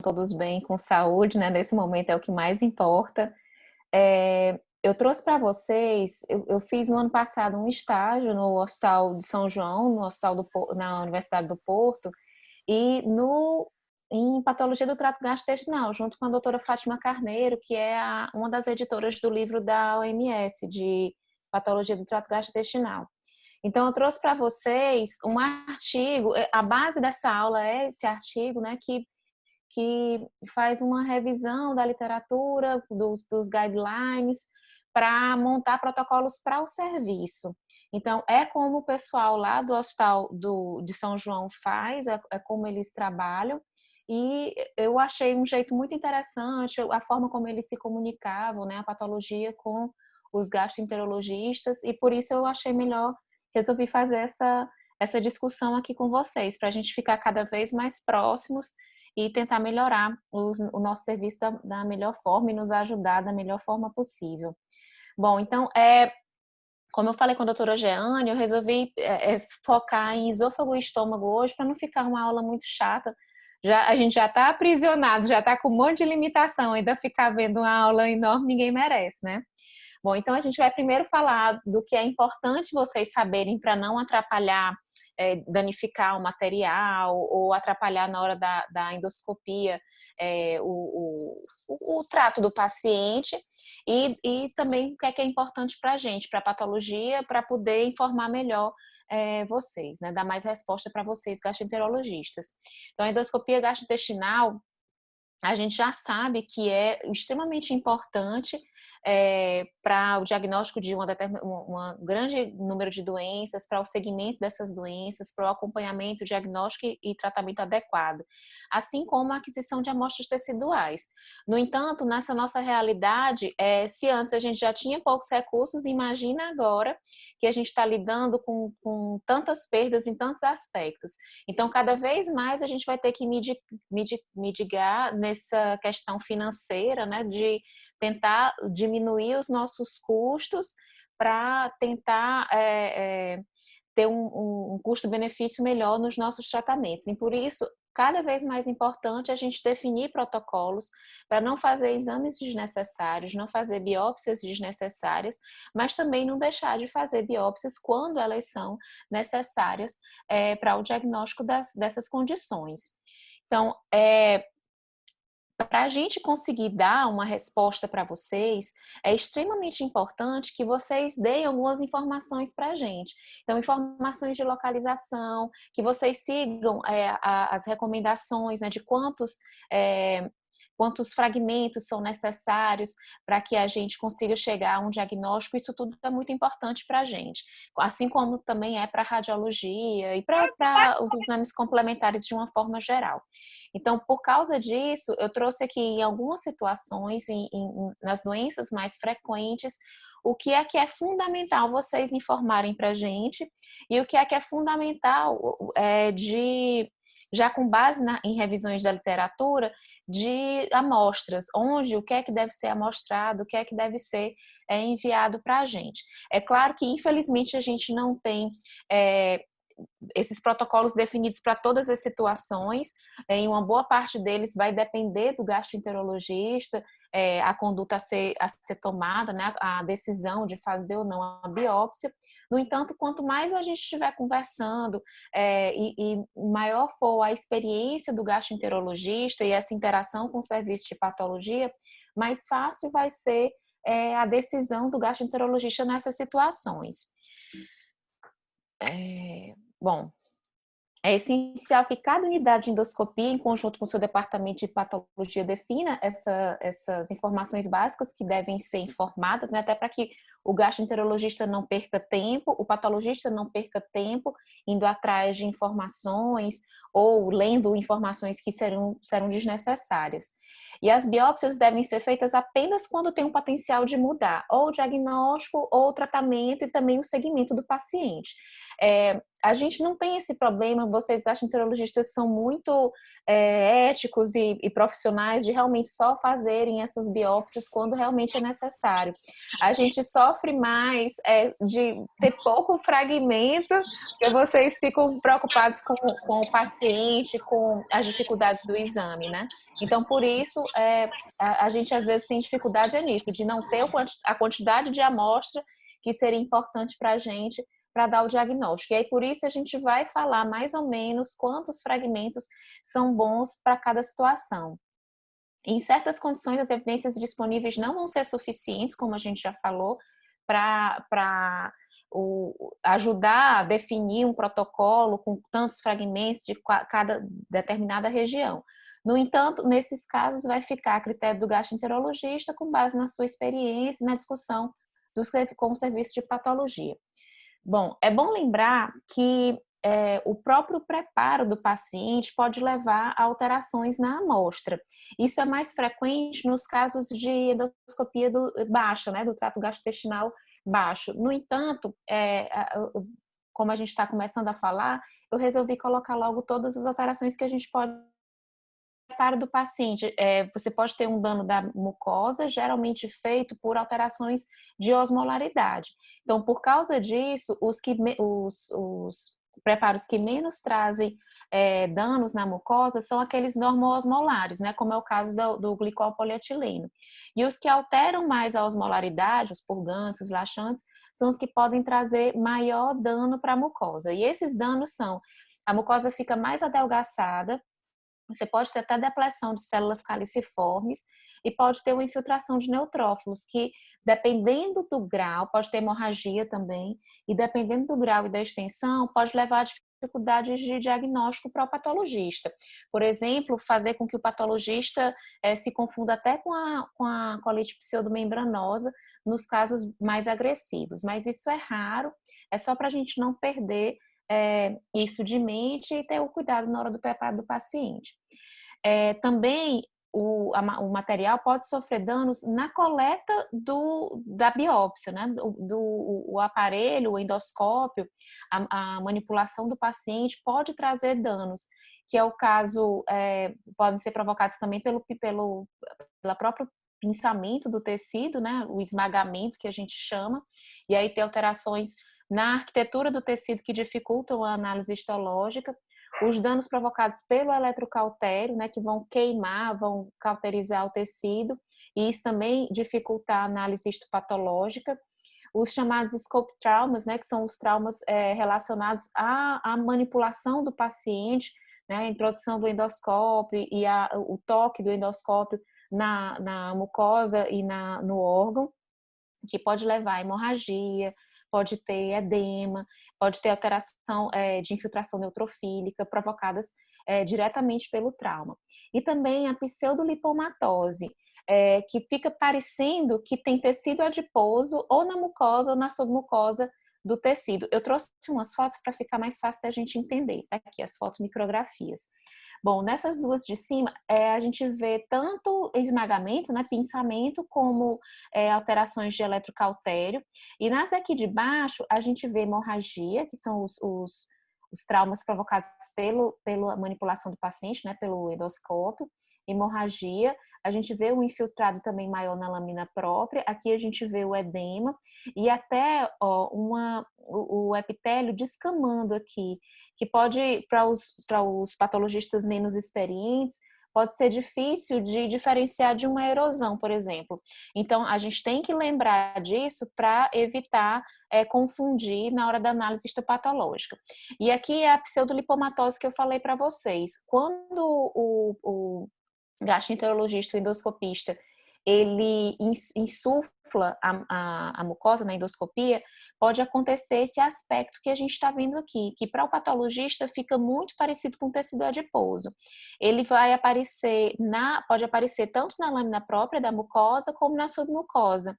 todos bem, com saúde, né? Nesse momento é o que mais importa. Eu trouxe para vocês, eu fiz no ano passado um estágio no Hospital de São João, no Hospital na Universidade do Porto, e em patologia do trato gastrointestinal, junto com a doutora Fátima Carneiro, que é uma das editoras do livro da OMS, de patologia do trato gastrointestinal. Então, eu trouxe para vocês um artigo, a base dessa aula é esse artigo, né, que faz uma revisão da literatura, dos guidelines, para montar protocolos para o serviço. Então, é como o pessoal lá do Hospital de São João faz, é como eles trabalham, e eu achei um jeito muito interessante a forma como eles se comunicavam, né, a patologia com os gastroenterologistas, e por isso eu achei melhor, resolvi fazer essa discussão aqui com vocês, para a gente ficar cada vez mais próximos e tentar melhorar o nosso serviço da melhor forma e nos ajudar da melhor forma possível. Bom, então, como eu falei com a doutora Jeane, eu resolvi focar em esôfago e estômago hoje para não ficar uma aula muito chata. A gente já está aprisionado, já está com um monte de limitação, ainda ficar vendo uma aula enorme ninguém merece, né? Bom, então a gente vai primeiro falar do que é importante vocês saberem para não atrapalhar, danificar o material ou atrapalhar na hora da endoscopia o trato do paciente e também o que é importante para a gente, para a patologia, para poder informar melhor vocês, né? Dar mais resposta para vocês, gastroenterologistas. Então, a endoscopia gastrointestinal a gente já sabe que é extremamente importante para o diagnóstico de uma grande número de doenças, para o segmento dessas doenças, para o acompanhamento, diagnóstico e tratamento adequado, assim como a aquisição de amostras teciduais. No entanto, nessa nossa realidade, se antes a gente já tinha poucos recursos, imagina agora que a gente está lidando com tantas perdas em tantos aspectos. Então, cada vez mais a gente vai ter que mitigar nessa questão financeira, né, de tentar diminuir os nossos custos para tentar ter um custo-benefício melhor nos nossos tratamentos. E por isso, cada vez mais importante a gente definir protocolos para não fazer exames desnecessários, não fazer biópsias desnecessárias, mas também não deixar de fazer biópsias quando elas são necessárias para o diagnóstico dessas condições. Então, para a gente conseguir dar uma resposta para vocês, é extremamente importante que vocês deem algumas informações para a gente. Então, informações de localização, que vocês sigam as recomendações, né, de quantos fragmentos são necessários para que a gente consiga chegar a um diagnóstico. Isso tudo é muito importante para a gente, assim como também é para a radiologia e para os exames complementares de uma forma geral. Então, por causa disso, eu trouxe aqui em algumas situações, nas doenças mais frequentes, o que é fundamental vocês informarem para a gente e o que é fundamental já com base em revisões da literatura, de amostras, o que é que deve ser amostrado, o que é que deve ser enviado para a gente. É claro que, infelizmente, a gente não tem esses protocolos definidos para todas as situações, em uma boa parte deles vai depender do gastroenterologista, a conduta a ser tomada, né, a decisão de fazer ou não a biópsia. No entanto, quanto mais a gente estiver conversando e maior for a experiência do gastroenterologista e essa interação com o serviço de patologia, mais fácil vai ser a decisão do gastroenterologista nessas situações. Bom, é essencial que cada unidade de endoscopia, em conjunto com o seu departamento de patologia, defina essas informações básicas que devem ser informadas, né, até para que o gastroenterologista não perca tempo, o patologista não perca tempo indo atrás de informações ou lendo informações que serão desnecessárias. E as biópsias devem ser feitas apenas quando tem um potencial de mudar ou o diagnóstico ou o tratamento e também o segmento do paciente. A gente não tem esse problema, vocês gastroenterologistas são muito éticos e profissionais de realmente só fazerem essas biópsias quando realmente é necessário. A gente sofre mais de ter pouco fragmento, porque vocês ficam preocupados com o paciente, com as dificuldades do exame, né? Então, por isso, a gente às vezes tem dificuldade nisso, de não ter a quantidade de amostra que seria importante para a gente para dar o diagnóstico. E aí, por isso, a gente vai falar mais ou menos quantos fragmentos são bons para cada situação. Em certas condições, as evidências disponíveis não vão ser suficientes, como a gente já falou, para ajudar a definir um protocolo com tantos fragmentos de cada determinada região. No entanto, nesses casos, vai ficar a critério do gastroenterologista com base na sua experiência e na discussão com o serviço de patologia. Bom, é bom lembrar que o próprio preparo do paciente pode levar a alterações na amostra. Isso é mais frequente nos casos de endoscopia baixa, né, do trato gastrointestinal baixo. No entanto, como a gente está começando a falar, eu resolvi colocar logo todas as alterações que a gente pode para do paciente. Você pode ter um dano da mucosa, geralmente feito por alterações de osmolaridade. Então, por causa disso, os preparos que menos trazem danos na mucosa são aqueles normoosmolares, né? Como é o caso do glicol polietileno. E os que alteram mais a osmolaridade, os purgantes, os laxantes, são os que podem trazer maior dano para a mucosa. E esses danos são: a mucosa fica mais adelgaçada, você pode ter até depressão de células caliciformes e pode ter uma infiltração de neutrófilos, que dependendo do grau, pode ter hemorragia também, e dependendo do grau e da extensão, pode levar a dificuldades de diagnóstico para o patologista. Por exemplo, fazer com que o patologista se confunda até com a colite pseudomembranosa nos casos mais agressivos. Mas isso é raro, é só para a gente não perder isso de mente e ter o cuidado na hora do preparo do paciente. Também o material pode sofrer danos na coleta da biópsia, né? O aparelho, o endoscópio, a manipulação do paciente pode trazer danos, que é o caso, podem ser provocados também pela próprio pinçamento do tecido, né? O esmagamento que a gente chama, e aí tem alterações na arquitetura do tecido que dificultam a análise histológica, os danos provocados pelo eletrocautério, né, que vão queimar, vão cauterizar o tecido, e isso também dificulta a análise histopatológica, os chamados scope traumas, né, que são os traumas relacionados à manipulação do paciente, né, a introdução do endoscópio e o toque do endoscópio na mucosa e no órgão, que pode levar a hemorragia, pode ter edema, pode ter alteração de infiltração neutrofílica provocadas diretamente pelo trauma. E também a pseudolipomatose, que fica parecendo que tem tecido adiposo ou na mucosa ou na submucosa do tecido. Eu trouxe umas fotos para ficar mais fácil da gente entender, tá aqui as fotos micrografias. Bom, nessas duas de cima, a gente vê tanto esmagamento, né, pinçamento, como alterações de eletrocautério. E nas daqui de baixo, a gente vê hemorragia, que são os traumas provocados pela manipulação do paciente, né, pelo endoscópio, hemorragia. A gente vê um infiltrado também maior na lâmina própria. Aqui a gente vê o edema e até o epitélio descamando aqui, que pode, para os patologistas menos experientes, pode ser difícil de diferenciar de uma erosão, por exemplo. Então, a gente tem que lembrar disso para evitar confundir na hora da análise histopatológica. E aqui é a pseudolipomatose que eu falei para vocês. Quando o gastroenterologista, o endoscopista, ele insufla a mucosa na endoscopia, pode acontecer esse aspecto que a gente está vendo aqui, que para o patologista fica muito parecido com o tecido adiposo. Ele vai aparecer, pode aparecer tanto na lâmina própria da mucosa, como na submucosa.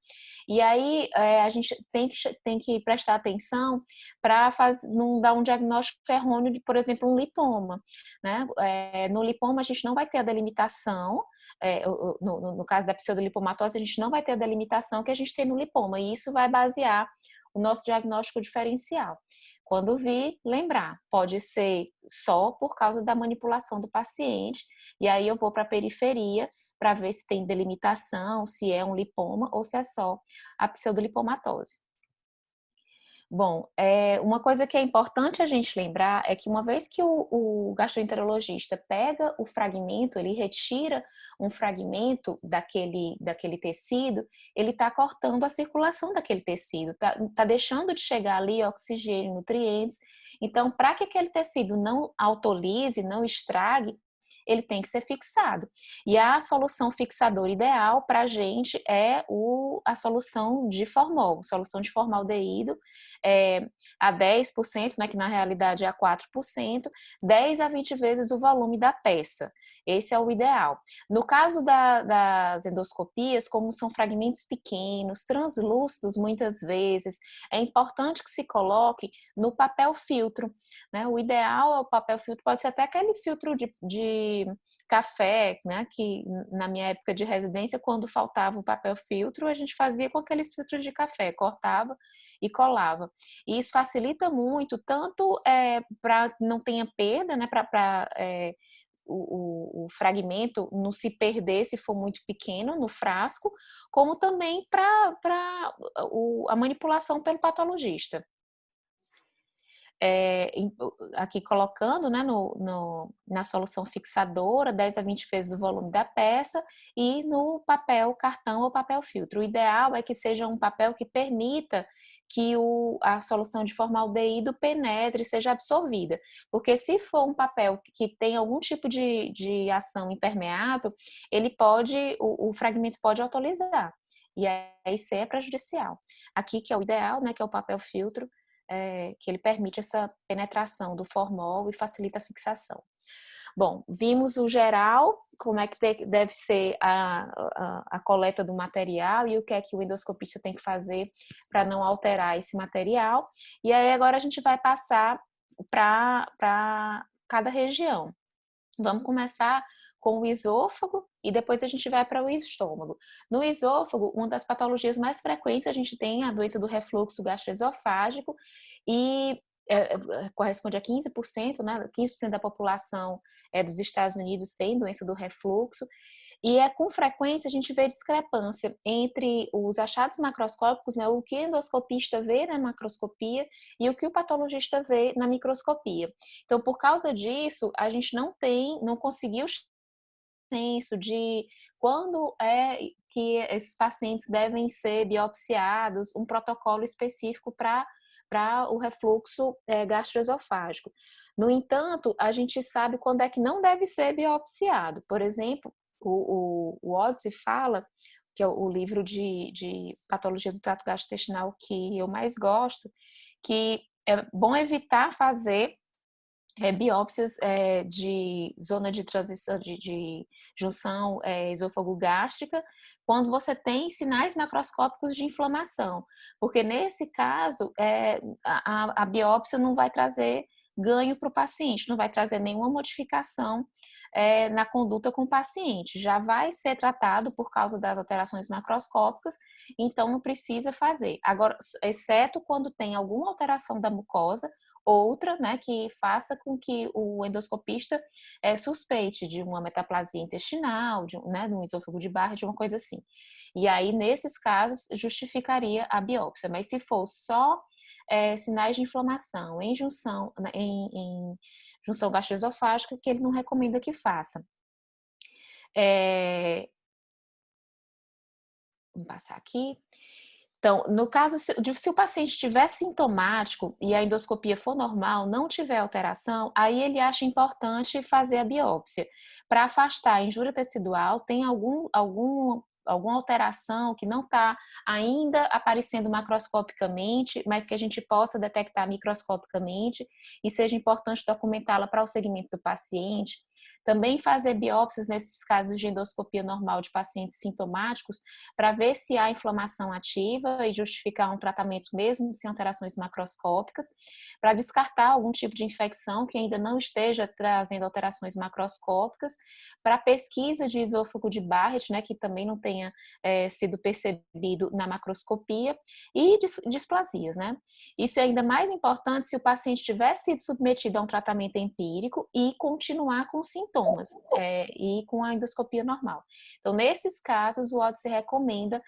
E aí a gente tem que prestar atenção para não dar um diagnóstico errôneo de, por exemplo, um lipoma, né? No lipoma a gente não vai ter a delimitação, no caso da pseudolipomatose, a gente não vai ter a delimitação que a gente tem no lipoma, e isso vai basear o nosso diagnóstico diferencial. Quando vir, lembrar, pode ser só por causa da manipulação do paciente, e aí eu vou para a periferia para ver se tem delimitação, se é um lipoma ou se é só a pseudolipomatose. Bom, uma coisa que é importante a gente lembrar é que uma vez que o gastroenterologista pega o fragmento, ele retira um fragmento daquele tecido, ele está cortando a circulação daquele tecido, tá deixando de chegar ali oxigênio, nutrientes. Então, para que aquele tecido não autolise, não estrague, ele tem que ser fixado. E a solução fixadora ideal para a gente é a solução de formol, solução de formaldeído, a 10%, né, que na realidade é a 4%, 10 a 20 vezes o volume da peça. Esse é o ideal. No caso das endoscopias, como são fragmentos pequenos, translúcidos muitas vezes, é importante que se coloque no papel filtro, né? O ideal é o papel filtro, pode ser até aquele filtro de café, né? Que na minha época de residência, quando faltava o papel filtro, a gente fazia com aqueles filtros de café, cortava e colava. E isso facilita muito, tanto para não tenha perda, né? Para o fragmento não se perder se for muito pequeno no frasco, como também para a manipulação pelo patologista. Aqui colocando, né, na solução fixadora, 10 a 20 vezes o volume da peça, e no papel cartão ou papel filtro. O ideal é que seja um papel que permita que a solução de formaldeído penetre, seja absorvida. Porque se for um papel que tem algum tipo de ação impermeável, o fragmento pode autolizar. E aí isso é prejudicial. Aqui, que é o ideal, né, que é o papel filtro, que ele permite essa penetração do formol e facilita a fixação. Bom, vimos o geral, como é que deve ser a coleta do material e o que é que o endoscopista tem que fazer para não alterar esse material. E aí agora a gente vai passar para cada região. Vamos começar com o esôfago e depois a gente vai para o estômago. No esôfago, uma das patologias mais frequentes, a gente tem a doença do refluxo gastroesofágico e corresponde a 15%, né? 15% da população dos Estados Unidos tem doença do refluxo. E com frequência a gente vê discrepância entre os achados macroscópicos, né, o que o endoscopista vê na macroscopia e o que o patologista vê na microscopia. Então, por causa disso, a gente não conseguiu senso de quando é que esses pacientes devem ser biopsiados, um protocolo específico para o refluxo gastroesofágico. No entanto, a gente sabe quando é que não deve ser biopsiado. Por exemplo, o Odsi fala, que é o livro de patologia do trato gastrointestinal que eu mais gosto, que é bom evitar fazer biópsias de zona de transição, de junção esôfago-gástrica, quando você tem sinais macroscópicos de inflamação, porque nesse caso a biópsia não vai trazer ganho para o paciente, não vai trazer nenhuma modificação na conduta com o paciente, já vai ser tratado por causa das alterações macroscópicas, então não precisa fazer. Agora, exceto quando tem alguma alteração da mucosa, outra, né, que faça com que o endoscopista suspeite de uma metaplasia intestinal, de um esôfago de Barrett, de uma coisa assim. E aí, nesses casos, justificaria a biópsia. Mas se for só sinais de inflamação em junção, em junção gastroesofágica, que ele não recomenda que faça. Vamos passar aqui. Então, no caso, se o paciente estiver sintomático e a endoscopia for normal, não tiver alteração, aí ele acha importante fazer a biópsia. Para afastar a injúria tecidual, tem alguma alteração que não está ainda aparecendo macroscopicamente, mas que a gente possa detectar microscopicamente e seja importante documentá-la para o segmento do paciente. Também fazer biópsias nesses casos de endoscopia normal de pacientes sintomáticos para ver se há inflamação ativa e justificar um tratamento mesmo sem alterações macroscópicas, para descartar algum tipo de infecção que ainda não esteja trazendo alterações macroscópicas, para pesquisa de esôfago de Barrett, né, que também não tenha sido percebido na macroscopia, e displasias, né? Isso é ainda mais importante se o paciente tiver sido submetido a um tratamento empírico e continuar com sintomas e com a endoscopia normal. Então, nesses casos, o ODSI recomenda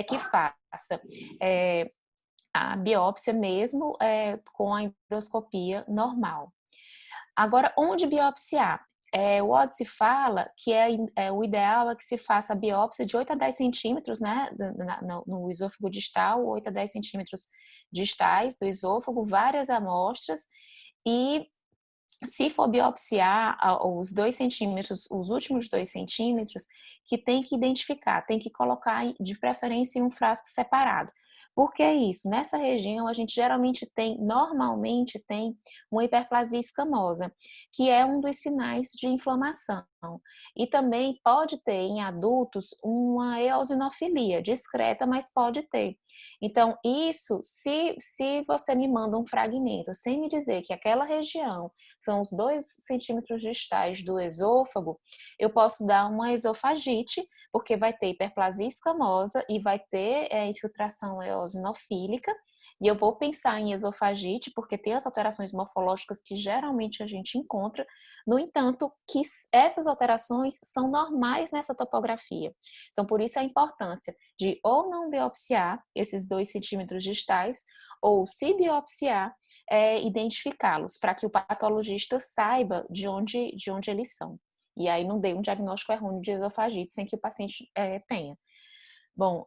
que faça a biópsia mesmo com a endoscopia normal. Agora, onde biopsiar? O ODSI fala que o ideal é que se faça a biópsia de 8 a 10 centímetros, né, no esôfago distal, 8 a 10 centímetros distais do esôfago, várias amostras, e se for biopsiar os 2 centímetros, os últimos 2 centímetros, que tem que identificar, tem que colocar de preferência em um frasco separado. Por que isso? Nessa região a gente normalmente tem uma hiperplasia escamosa, que é um dos sinais de inflamação. E também pode ter em adultos uma eosinofilia, discreta, mas pode ter. Então, isso, se você me manda um fragmento sem me dizer que aquela região são os 2 centímetros distais do esôfago, eu posso dar uma esofagite, porque vai ter hiperplasia escamosa e vai ter infiltração eosinofílica, e eu vou pensar em esofagite, porque tem as alterações morfológicas que geralmente a gente encontra, no entanto, que essas alterações são normais nessa topografia. Então, por isso a importância de ou não biopsiar esses 2 centímetros distais, ou se biopsiar, identificá-los, para que o patologista saiba de onde eles são. E aí não dê um diagnóstico errôneo de esofagite sem que o paciente tenha. Bom,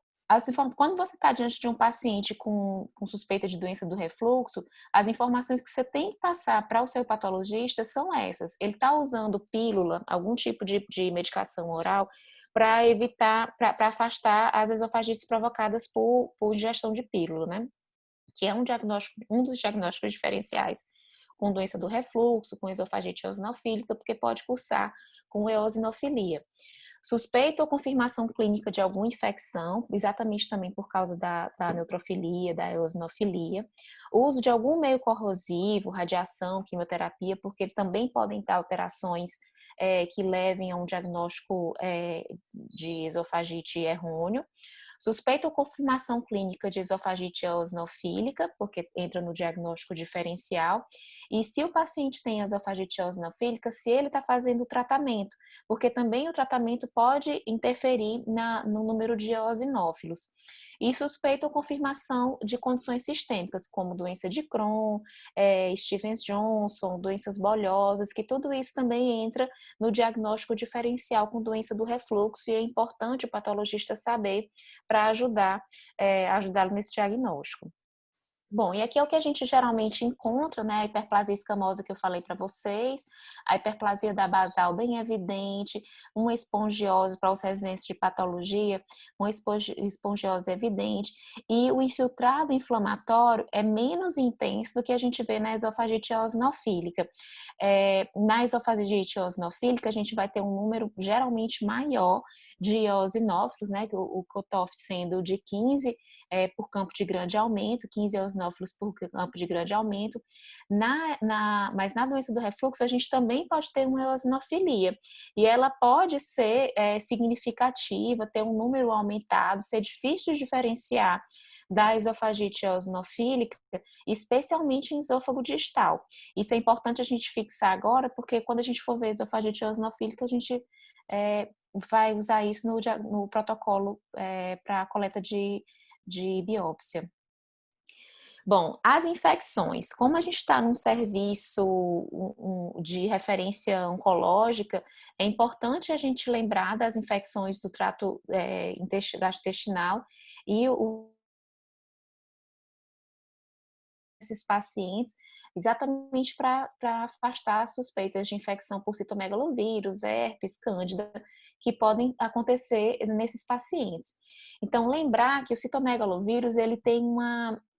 quando você está diante de um paciente com suspeita de doença do refluxo, as informações que você tem que passar para o seu patologista são essas. Ele está usando pílula, algum tipo de medicação oral, para evitar, para afastar as esofagites provocadas por ingestão de pílula, né? Que é um dos diagnósticos diferenciais com doença do refluxo, com esofagite eosinofílica, porque pode cursar com eosinofilia. Suspeita ou confirmação clínica de alguma infecção, exatamente também por causa da neutrofilia, da eosinofilia. O uso de algum meio corrosivo, radiação, quimioterapia, porque também podem ter alterações que levem a um diagnóstico de esofagite errôneo. Suspeita ou confirmação clínica de esofagite eosinofílica, porque entra no diagnóstico diferencial. E se o paciente tem esofagite eosinofílica, se ele está fazendo o tratamento, porque também o tratamento pode interferir no número de eosinófilos. E suspeita ou confirmação de condições sistêmicas, como doença de Crohn, Stevens-Johnson, doenças bolhosas, que tudo isso também entra no diagnóstico diferencial com doença do refluxo, e é importante o patologista saber para ajudá-lo nesse diagnóstico. Bom, e aqui é o que a gente geralmente encontra, né? A hiperplasia escamosa que eu falei para vocês, a hiperplasia da basal bem evidente, uma espongiose para os residentes de patologia, uma espongiose evidente, e o infiltrado inflamatório é menos intenso do que a gente vê na esofagite eosinofílica. Na esofagite eosinofílica, a gente vai ter um número geralmente maior de eosinófilos, né? O cutoff sendo de 15 por campo de grande aumento, 15 eosinófilos por campo de grande aumento. Mas na doença do refluxo, a gente também pode ter uma eosinofilia. E ela pode ser significativa, ter um número aumentado, ser difícil de diferenciar da esofagite eosinofílica, especialmente em esôfago distal. Isso é importante a gente fixar agora, porque quando a gente for ver esofagite eosinofílica, a gente vai usar isso no protocolo para a coleta de biópsia. Bom, as infecções, como a gente está num serviço de referência oncológica, é importante a gente lembrar das infecções do trato gastrointestinal e esses pacientes, exatamente para afastar suspeitas de infecção por citomegalovírus, herpes, cândida, que podem acontecer nesses pacientes. Então, lembrar que o citomegalovírus, ele tem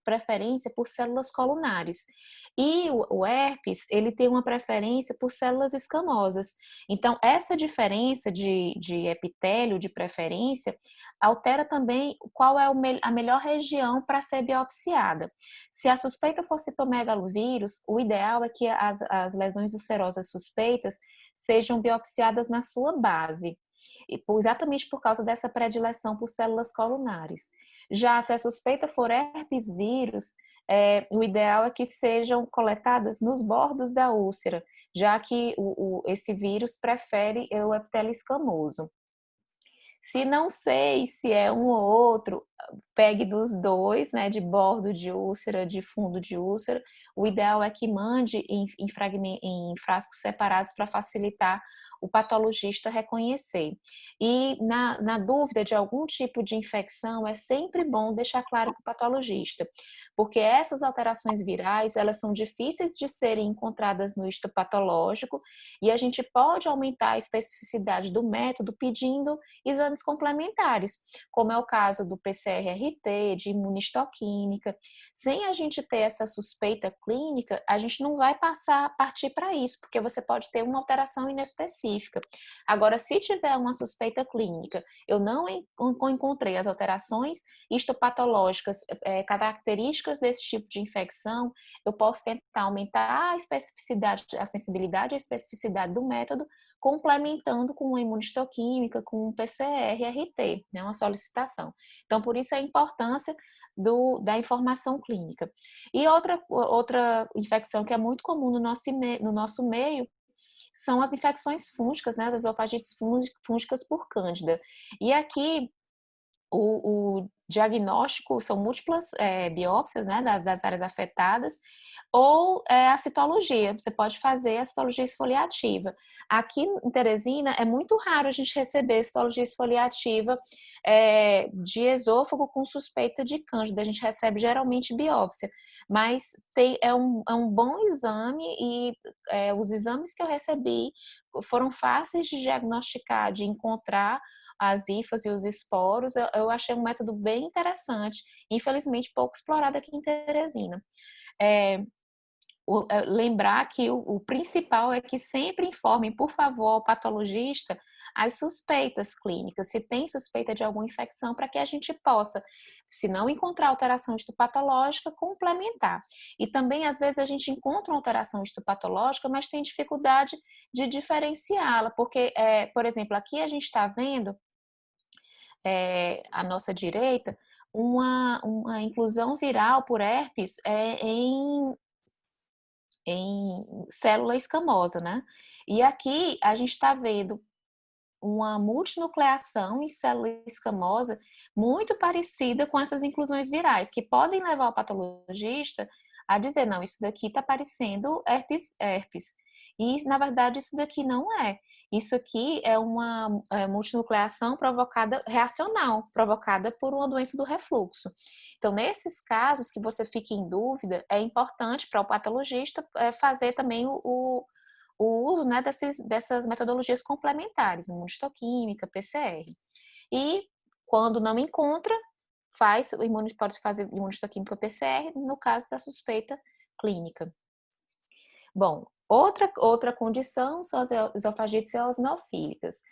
preferência por células colunares. E o herpes, ele tem uma preferência por células escamosas. Então, essa diferença de epitélio, de preferência, altera também qual é a melhor região para ser biopsiada. Se a suspeita for citomegalovírus, o ideal é que as lesões ulcerosas suspeitas sejam biopsiadas na sua base, exatamente por causa dessa predileção por células colunares. Já se a suspeita for herpes vírus, o ideal é que sejam coletadas nos bordos da úlcera, já que esse vírus prefere o epitélio escamoso. Se não sei se é um ou outro, pegue dos dois, né, de bordo de úlcera, de fundo de úlcera. O ideal é que mande em frascos separados para facilitar o patologista reconhecer. E na dúvida de algum tipo de infecção, é sempre bom deixar claro para o patologista, porque essas alterações virais, elas são difíceis de serem encontradas no histopatológico e a gente pode aumentar a especificidade do método pedindo exames complementares, como é o caso do PCR-RT, de imunistoquímica. Sem a gente ter essa suspeita clínica, a gente não vai partir para isso, porque você pode ter uma alteração inespecífica. Agora, se tiver uma suspeita clínica, eu não encontrei as alterações histopatológicas características desse tipo de infecção, eu posso tentar aumentar a especificidade, a sensibilidade e a especificidade do método, complementando com uma imunistoquímica, com um PCR-RT, né, uma solicitação. Então, por isso a importância da informação clínica. E outra infecção que é muito comum no nosso meio são as infecções fúngicas, né, as esofagites fúngicas por cândida. E aqui o diagnóstico são múltiplas biópsias, né, das áreas afetadas, ou a citologia. Você pode fazer a citologia esfoliativa. Aqui em Teresina é muito raro a gente receber citologia esfoliativa de esôfago com suspeita de cândida. A gente recebe geralmente biópsia, mas é um bom exame e os exames que eu recebi foram fáceis de diagnosticar, de encontrar as hifas e os esporos. Eu achei um método bem interessante, infelizmente pouco explorado aqui em Teresina. Lembrar que o principal é que sempre informem, por favor, ao patologista as suspeitas clínicas, se tem suspeita de alguma infecção, para que a gente possa, se não encontrar alteração histopatológica, complementar. E também, às vezes, a gente encontra uma alteração histopatológica, mas tem dificuldade de diferenciá-la, porque, por exemplo, aqui a gente está vendo à nossa direita uma inclusão viral por herpes em célula escamosa, né? E aqui a gente está vendo uma multinucleação em célula escamosa muito parecida com essas inclusões virais, que podem levar o patologista a dizer, não, isso daqui está parecendo herpes. E, na verdade, isso daqui não é. Isso aqui é uma multinucleação reacional, provocada por uma doença do refluxo. Então, nesses casos que você fique em dúvida, é importante para o patologista fazer também o uso, né, dessas metodologias complementares, imunistoquímica, PCR. E, quando não encontra, pode fazer imunistoquímica PCR no caso da suspeita clínica. Bom, outra condição são as esofagites eosinofílicas.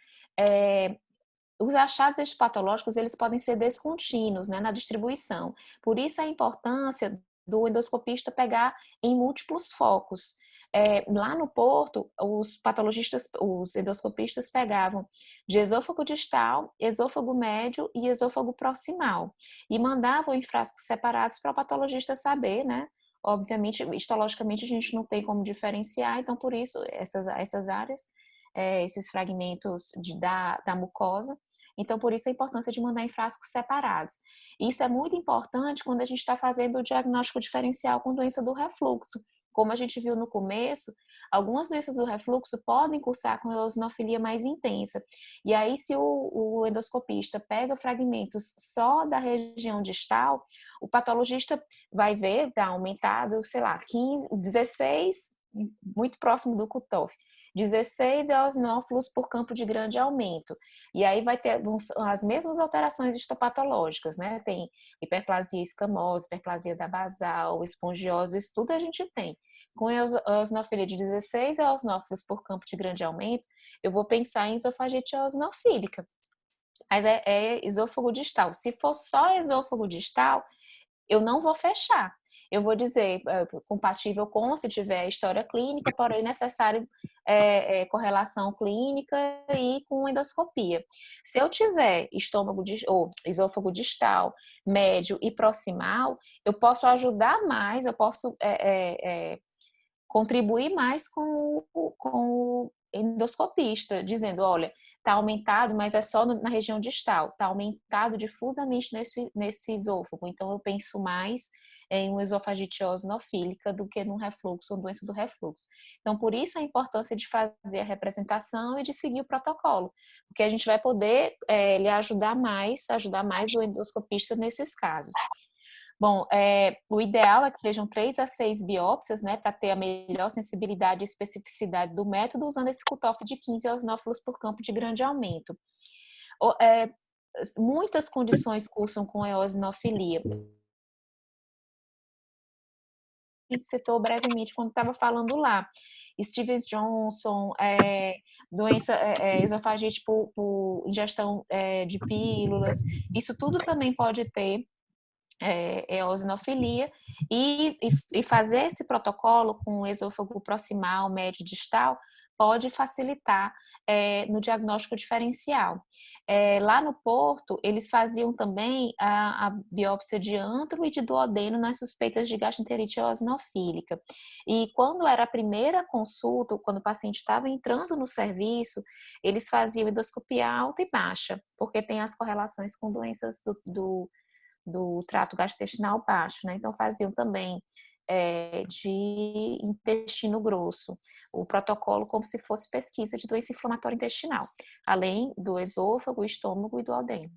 Os achados patológicos, eles podem ser descontínuos, né, na distribuição. Por isso a importância do endoscopista pegar em múltiplos focos. Lá no Porto, os endoscopistas pegavam de esôfago distal, esôfago médio e esôfago proximal e mandavam em frascos separados para o patologista saber, né? Obviamente, histologicamente a gente não tem como diferenciar, então por isso essas áreas, esses fragmentos da mucosa. Então, por isso a importância de mandar em frascos separados. Isso é muito importante quando a gente está fazendo o diagnóstico diferencial com doença do refluxo. Como a gente viu no começo, algumas doenças do refluxo podem cursar com eosinofilia mais intensa. E aí, se o endoscopista pega fragmentos só da região distal, o patologista vai ver, está aumentado, sei lá, 15, 16, muito próximo do cutoff, 16 eosinófilos por campo de grande aumento. E aí vai ter as mesmas alterações histopatológicas, né? Tem hiperplasia escamosa, hiperplasia da basal, espongiose, isso tudo a gente tem. Com eosinofilia de 16 eosinófilos por campo de grande aumento, eu vou pensar em esofagite eosinofílica. Mas é esôfago distal. Se for só esôfago distal, eu não vou fechar. Eu vou dizer compatível com se tiver história clínica, porém necessário correlação clínica e com endoscopia. Se eu tiver ou esôfago distal, médio e proximal, eu posso ajudar mais, eu posso contribuir mais com o endoscopista, dizendo, olha, está aumentado, mas é só na região distal, está aumentado difusamente nesse esôfago, então eu penso mais em uma esofagite eosinofílica do que num refluxo ou doença do refluxo. Então, por isso a importância de fazer a representação e de seguir o protocolo, porque a gente vai poder lhe ajudar mais o endoscopista nesses casos. Bom, o ideal é que sejam 3 a 6 biópsias, né, para ter a melhor sensibilidade e especificidade do método, usando esse cutoff de 15 eosinófilos por campo de grande aumento. Muitas condições cursam com eosinofilia. A gente citou brevemente quando estava falando lá. Stevens-Johnson, doença esofagite por ingestão de pílulas, isso tudo também pode ter eosinofilia e fazer esse protocolo com o esôfago proximal, médio e distal pode facilitar no diagnóstico diferencial. Lá no Porto, eles faziam também a biópsia de antro e de duodeno nas suspeitas de gastroenterite eosinofílica. E quando era a primeira consulta, quando o paciente estava entrando no serviço, eles faziam endoscopia alta e baixa, porque tem as correlações com doenças do trato gastrointestinal baixo, né? Então faziam também de intestino grosso, o protocolo como se fosse pesquisa de doença inflamatória intestinal, além do esôfago, estômago e do duodeno.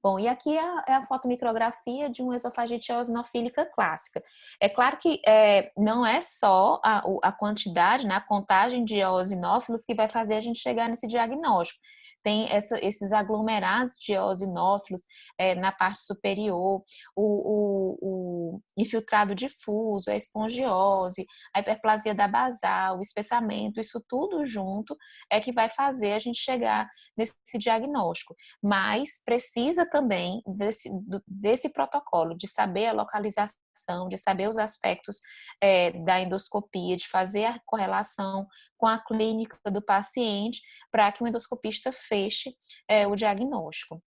Bom, e aqui é a fotomicrografia de uma esofagite eosinofílica clássica. É claro que não é só a quantidade, né, a contagem de eosinófilos que vai fazer a gente chegar nesse diagnóstico. Tem esses aglomerados de eosinófilos na parte superior, o infiltrado difuso, a espongiose, a hiperplasia da basal, o espessamento, isso tudo junto é que vai fazer a gente chegar nesse diagnóstico. Mas precisa também desse protocolo, de saber a localização, de saber os aspectos da endoscopia, de fazer a correlação com a clínica do paciente, para que o endoscopista feche o diagnóstico.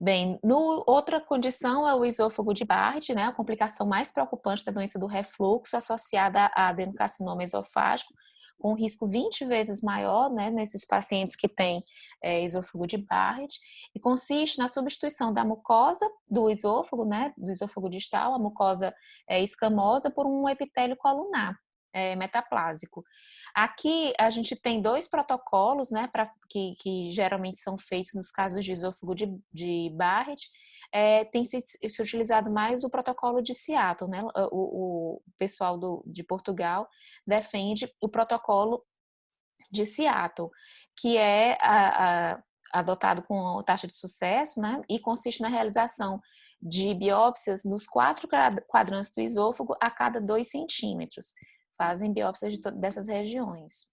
Bem, outra condição é o esôfago de Barrett, né, a complicação mais preocupante da doença do refluxo associada a adenocarcinoma esofágico, com um risco 20 vezes maior, né, nesses pacientes que têm esôfago de Barrett, e consiste na substituição da mucosa do esôfago, né, do esôfago distal, a mucosa escamosa, por um epitélio colunar metaplásico. Aqui a gente tem 2 protocolos, né, que geralmente são feitos nos casos de esôfago de Barrett. Tem se utilizado mais o protocolo de Seattle, né? O pessoal de Portugal defende o protocolo de Seattle, que é adotado com taxa de sucesso, né? E consiste na realização de biópsias nos 4 quadrantes do esôfago a cada 2 centímetros. Fazem biópsias dessas regiões.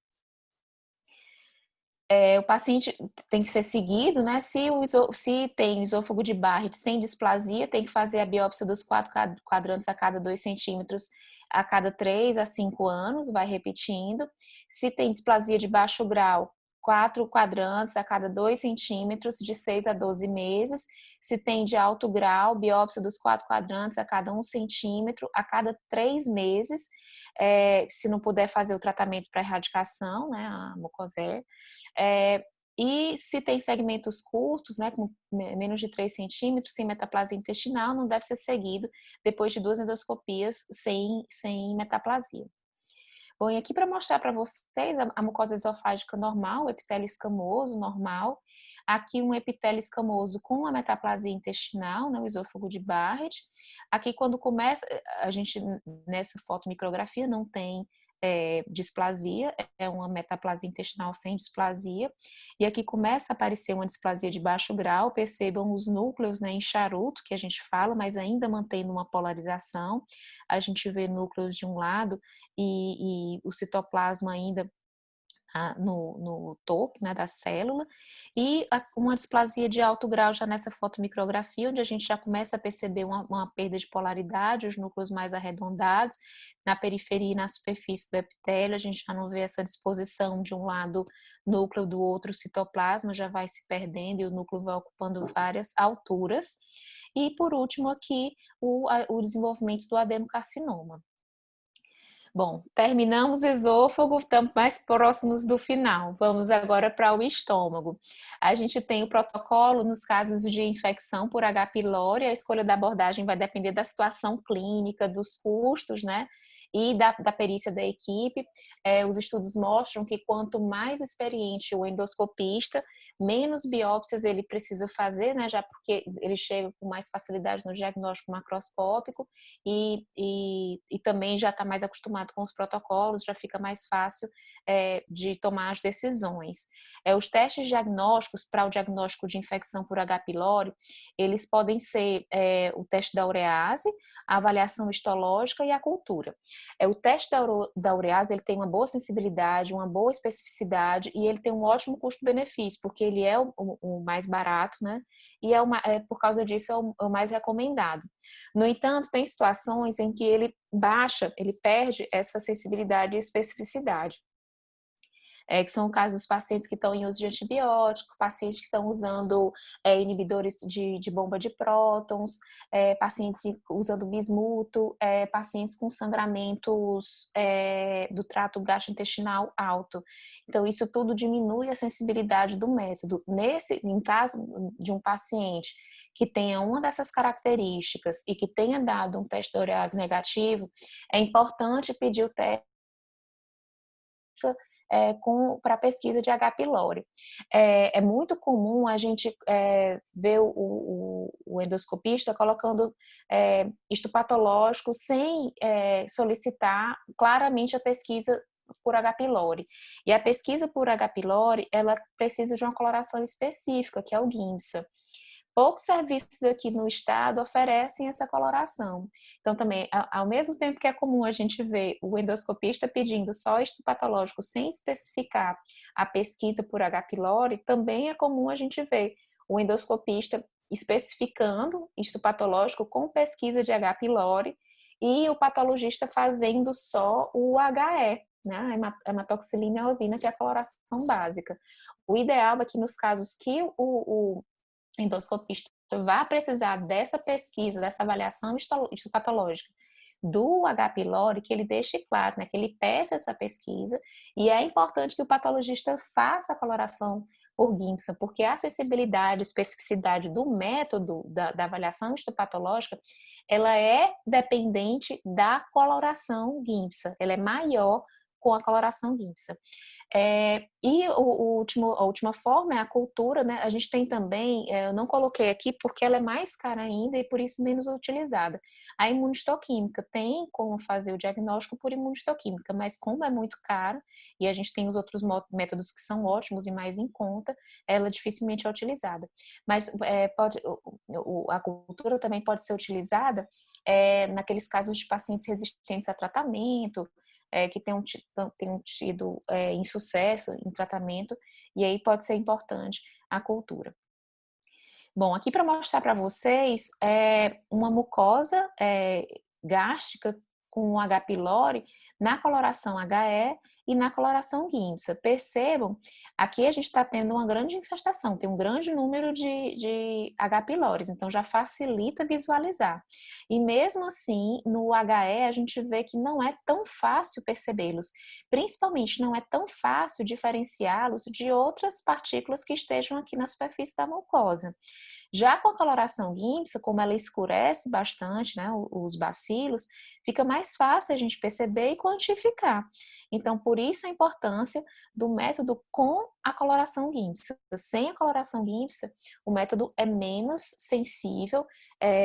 O paciente tem que ser seguido, né? Se tem esôfago de Barrett sem displasia, tem que fazer a biópsia dos 4 quadrantes a cada 2 centímetros a cada 3 a 5 anos, vai repetindo. Se tem displasia de baixo grau, 4 quadrantes a cada 2 centímetros, de 6 a 12 meses. Se tem de alto grau, biópsia dos 4 quadrantes a cada 1 centímetro, a cada 3 meses. Se não puder fazer o tratamento para erradicação, né, a mucosé. E se tem segmentos curtos, né, com menos de 3 centímetros, sem metaplasia intestinal, não deve ser seguido depois de 2 endoscopias sem metaplasia. Bom, e aqui para mostrar para vocês a mucosa esofágica normal, o epitélio escamoso normal. Aqui um epitélio escamoso com a metaplasia intestinal, né, o esôfago de Barrett. Aqui quando começa, a gente nessa fotomicrografia não tem displasia, é uma metaplasia intestinal sem displasia, e aqui começa a aparecer uma displasia de baixo grau, percebam os núcleos, né, em charuto, que a gente fala, mas ainda mantendo uma polarização, a gente vê núcleos de um lado e o citoplasma ainda no topo, né, da célula, e uma displasia de alto grau já nessa fotomicrografia, onde a gente já começa a perceber uma perda de polaridade, os núcleos mais arredondados, na periferia e na superfície do epitélio, a gente já não vê essa disposição de um lado núcleo, do outro citoplasma, já vai se perdendo e o núcleo vai ocupando várias alturas. E por último aqui, o desenvolvimento do adenocarcinoma. Bom, terminamos o esôfago, estamos mais próximos do final. Vamos agora para o estômago. A gente tem o protocolo nos casos de infecção por H. pylori, a escolha da abordagem vai depender da situação clínica, dos custos, né? E da perícia da equipe. Os estudos mostram que quanto mais experiente o endoscopista, menos biópsias ele precisa fazer, né? Já porque ele chega com mais facilidade no diagnóstico macroscópico e também já está mais acostumado com os protocolos, já fica mais fácil de tomar as decisões. Os testes diagnósticos para o diagnóstico de infecção por H. pylori, eles podem ser o teste da urease, a avaliação histológica e a cultura. O teste da urease ele tem uma boa sensibilidade, uma boa especificidade e ele tem um ótimo custo-benefício, porque ele é o mais barato, né? E por causa disso é o mais recomendado. No entanto, tem situações em que ele perde essa sensibilidade e especificidade. Que são o caso dos pacientes que estão em uso de antibiótico, pacientes que estão usando inibidores de bomba de prótons, pacientes usando bismuto, pacientes com sangramentos do trato gastrointestinal alto. Então, isso tudo diminui a sensibilidade do método. Em caso de um paciente que tenha uma dessas características e que tenha dado um teste de urease negativo, é importante pedir o teste para a pesquisa de H. pylori. É muito comum a gente ver o endoscopista colocando histopatológico sem solicitar claramente a pesquisa por H. pylori. E a pesquisa por H. pylori, ela precisa de uma coloração específica, que é o GIMSA. Poucos serviços aqui no estado oferecem essa coloração. Então, também, ao mesmo tempo que é comum a gente ver o endoscopista pedindo só histopatológico sem especificar a pesquisa por H. pylori, também é comum a gente ver o endoscopista especificando histopatológico com pesquisa de H. pylori e o patologista fazendo só o HE, né? A hematoxilina eosina, que é a coloração básica. O ideal é que nos casos que o endoscopista vai precisar dessa pesquisa, dessa avaliação histopatológica do H. pylori, que ele deixe claro, né, que ele peça essa pesquisa, e é importante que o patologista faça a coloração por GIMSA, porque a acessibilidade, especificidade do método da avaliação histopatológica, ela é dependente da coloração GIMSA, ela é maior com a coloração GIMSA. E a última forma é a cultura, né? A gente tem também, eu não coloquei aqui porque ela é mais cara ainda e por isso menos utilizada. A imunistoquímica tem como fazer o diagnóstico por imunistoquímica, mas como é muito caro e a gente tem os outros métodos que são ótimos e mais em conta, ela dificilmente é utilizada. Mas a cultura também pode ser utilizada naqueles casos de pacientes resistentes a tratamento, que tenham tido insucesso em tratamento, e aí pode ser importante a cultura. Bom, aqui para mostrar para vocês uma mucosa gástrica com H. pylori na coloração HE e na coloração GIMSA. Percebam, aqui a gente está tendo uma grande infestação, tem um grande número de H. pylori, então já facilita visualizar. E mesmo assim, no HE a gente vê que não é tão fácil percebê-los, principalmente não é tão fácil diferenciá-los de outras partículas que estejam aqui na superfície da mucosa. Já com a coloração GIMSA, como ela escurece bastante, né, os bacilos, fica mais fácil a gente perceber e quantificar. Então, por isso a importância do método com a coloração GIMSA. Sem a coloração GIMSA, o método é menos sensível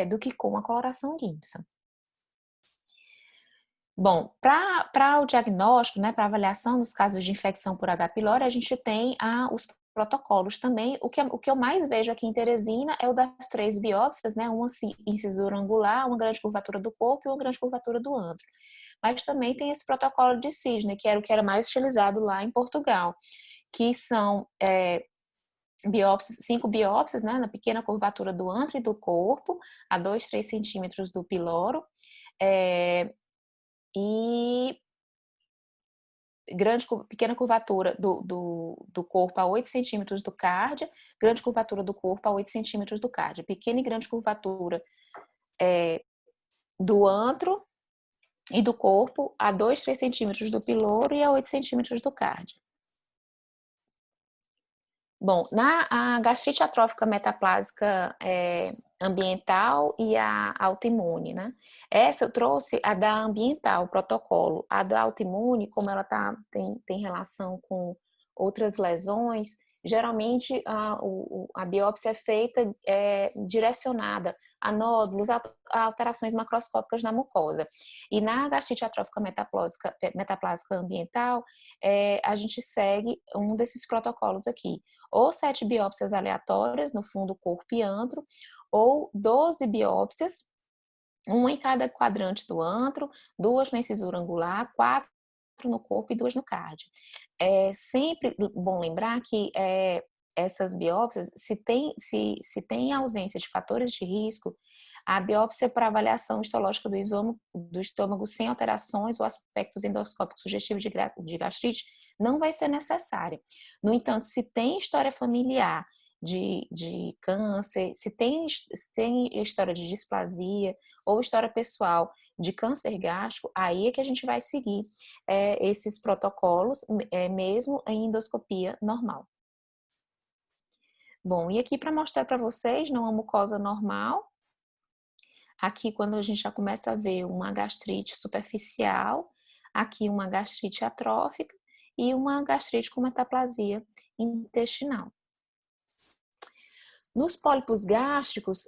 do que com a coloração GIMSA. Bom, para o diagnóstico, né, para avaliação nos casos de infecção por H. pylori, a gente tem os protocolos também. O que eu mais vejo aqui em Teresina é o das 3 biópsias, né, uma incisura angular, uma grande curvatura do corpo e uma grande curvatura do antro. Mas também tem esse protocolo de Sydney, que era o que era mais utilizado lá em Portugal, que são 5 biópsias, né, na pequena curvatura do antro e do corpo, a 2, 3 centímetros do piloro, e pequena curvatura do corpo a 8 centímetros do cárdia, grande curvatura do corpo a 8 centímetros do cárdia, pequena e grande curvatura do antro e do corpo a 2, 3 centímetros do piloro e a 8 centímetros do cárdia. Bom, a gastrite atrófica metaplásica ambiental e a autoimune, né? Essa eu trouxe a da ambiental, o protocolo. A da autoimune, como ela tem relação com outras lesões, geralmente a biópsia é feita direcionada a nódulos, a alterações macroscópicas na mucosa. E na gastrite atrófica metaplásica ambiental, a gente segue um desses protocolos aqui. Ou 7 biópsias aleatórias no fundo, corpo e antro, ou 12 biópsias, uma em cada quadrante do antro, 2 na incisura angular, 4 no corpo e 2 no cárdio. É sempre bom lembrar que essas biópsias, se tem ausência de fatores de risco, a biópsia para avaliação histológica do estômago sem alterações ou aspectos endoscópicos sugestivos de gastrite não vai ser necessária. No entanto, se tem história familiar de câncer, se tem história de displasia ou história pessoal de câncer gástrico, aí é que a gente vai seguir esses protocolos, mesmo em endoscopia normal. Bom, e aqui para mostrar para vocês, numa mucosa normal, aqui quando a gente já começa a ver uma gastrite superficial, aqui uma gastrite atrófica e uma gastrite com metaplasia intestinal. Nos pólipos gástricos,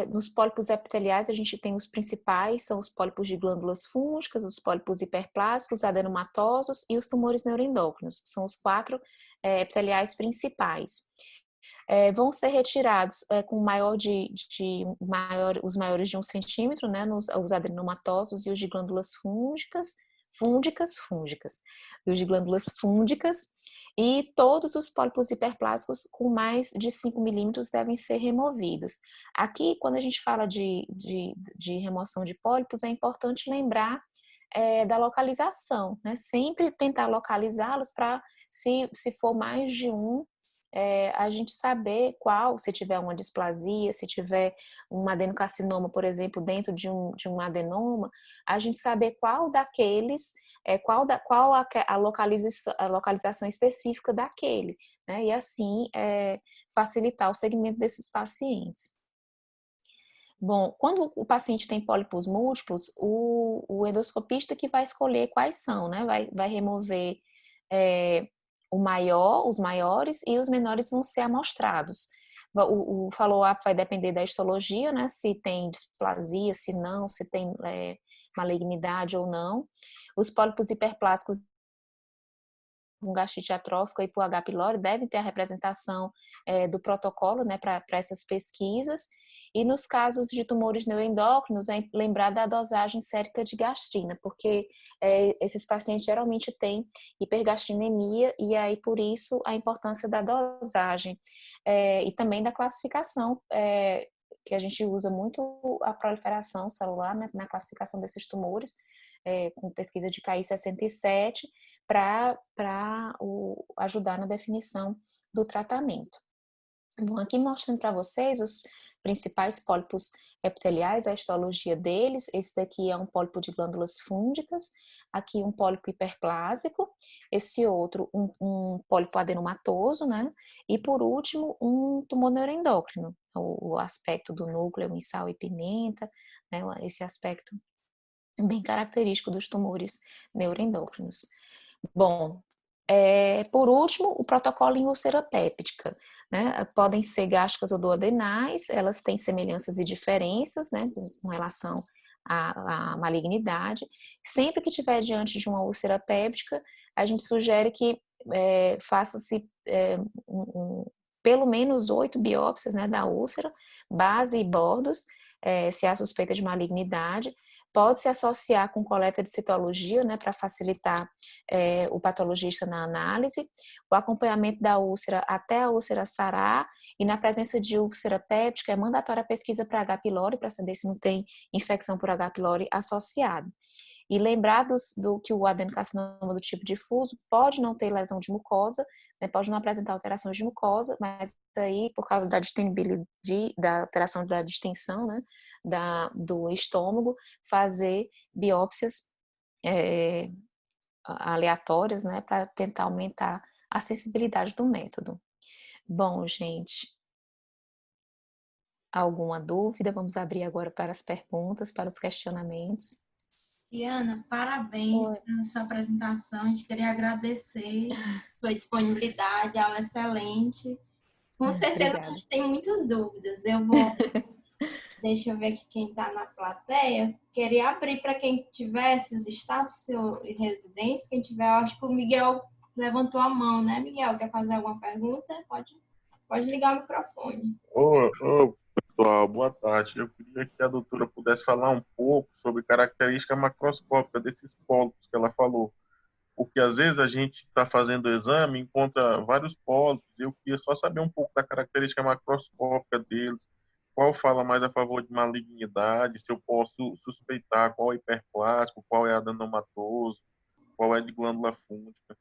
nos pólipos epiteliais, a gente tem os principais, são os pólipos de glândulas fúngicas, os pólipos hiperplásticos, adenomatosos e os tumores neuroendócrinos, que são os 4 epiteliais principais. Vão ser retirados com os maiores de 1 centímetro, né, os adenomatosos e os de glândulas fúngicas, e os de glândulas fúngicas, e todos os pólipos hiperplásticos com mais de 5 milímetros devem ser removidos. Aqui, quando a gente fala de remoção de pólipos, é importante lembrar da localização, né? Sempre tentar localizá-los para, se for mais de um, a gente saber qual, se tiver uma displasia, se tiver um adenocarcinoma, por exemplo, dentro de um adenoma, a gente saber qual daqueles, qual a localização específica daquele, né? E assim facilitar o segmento desses pacientes. Bom, quando o paciente tem pólipos múltiplos, o endoscopista que vai escolher quais são, né? Vai remover os maiores, e os menores vão ser amostrados. O follow-up vai depender da histologia, né? Se tem displasia, se não, se tem malignidade ou não. Os pólipos hiperplásticos com gastrite atrófica e por H. pylori devem ter a representação do protocolo, né, para essas pesquisas. E nos casos de tumores neuroendócrinos, é lembrar da dosagem sérica de gastrina, porque esses pacientes geralmente têm hipergastrinemia, e aí por isso a importância da dosagem e também da classificação, que a gente usa muito a proliferação celular, né, na classificação desses tumores, com pesquisa de KI67, para ajudar na definição do tratamento. Bom, aqui mostrando para vocês os principais pólipos epiteliais, a histologia deles. Esse daqui é um pólipo de glândulas fúngicas, aqui um pólipo hiperplásico, esse outro um pólipo adenomatoso, né? E por último, um tumor neuroendócrino, o aspecto do núcleo em sal e pimenta, né? Esse aspecto bem característico dos tumores neuroendócrinos. Bom, por último, o protocolo em úlcera péptica, né? Podem ser gástricas ou duodenais, elas têm semelhanças e diferenças, né, com relação a malignidade. Sempre que estiver diante de uma úlcera péptica, a gente sugere que faça-se pelo menos 8 biópsias, né, da úlcera, base e bordos, se há suspeita de malignidade. Pode se associar com coleta de citologia, né, para facilitar o patologista na análise, o acompanhamento da úlcera até a úlcera sarar, e na presença de úlcera péptica é mandatória a pesquisa para H. pylori, para saber se não tem infecção por H. pylori associado. E lembrar do que o adenocarcinoma do tipo difuso pode não ter lesão de mucosa, né, pode não apresentar alterações de mucosa, mas aí, por causa da da alteração da distensão, né, do estômago, fazer biópsias aleatórias, né, para tentar aumentar a sensibilidade do método. Bom, gente, alguma dúvida? Vamos abrir agora para as perguntas, para os questionamentos. Diana, parabéns pela sua apresentação. A gente queria agradecer sua disponibilidade, aula excelente. Com certeza Obrigada. a gente tem muitas dúvidas. Deixa eu ver aqui quem está na plateia. Queria abrir para quem tivesse os status e residência. Quem tiver, eu acho que o Miguel levantou a mão, né, Miguel? Quer fazer alguma pergunta? Pode ligar o microfone. Ô, pessoal, boa tarde. Eu queria que a doutora pudesse falar um pouco sobre característica macroscópica desses pólipos que ela falou. Porque às vezes a gente está fazendo o exame e encontra vários pólipos. Eu queria só saber um pouco da característica macroscópica deles, qual fala mais a favor de malignidade, se eu posso suspeitar qual é hiperplástico, qual é adenomatoso, qual é de glândula fúngica.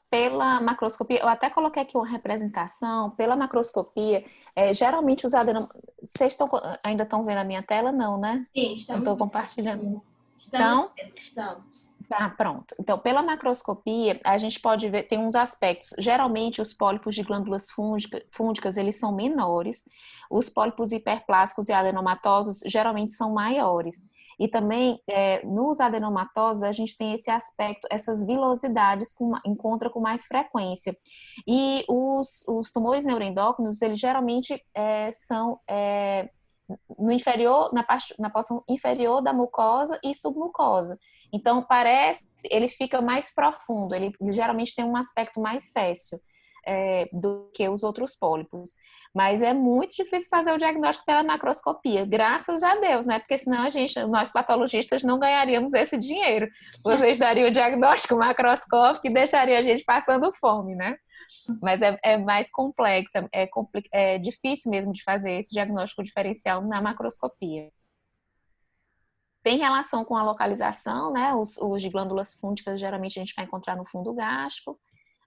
Pela macroscopia, eu até coloquei aqui uma representação, pela macroscopia, geralmente os vocês ainda estão vendo a minha tela? Não, né? Sim, estamos. Eu estou compartilhando. Estamos. Tá, pronto. Então, pela macroscopia, a gente pode ver, tem uns aspectos. Geralmente, os pólipos de glândulas fúngicas, eles são menores. Os pólipos hiperplásticos e adenomatosos, geralmente, são maiores. E também, nos adenomatosos, a gente tem esse aspecto, essas vilosidades encontra com mais frequência. E os tumores neuroendócrinos, eles geralmente são no inferior, na porção inferior da mucosa e submucosa. Então, ele fica mais profundo, ele geralmente tem um aspecto mais césseo do que os outros pólipos. Mas é muito difícil fazer o diagnóstico pela macroscopia, graças a Deus, né? Porque senão nós patologistas não ganharíamos esse dinheiro. Vocês dariam o diagnóstico macroscópico e deixariam a gente passando fome, né? Mas é mais complexo, é difícil mesmo de fazer esse diagnóstico diferencial na macroscopia. Tem relação com a localização, né? Os de glândulas fúngicas, geralmente a gente vai encontrar no fundo gástrico,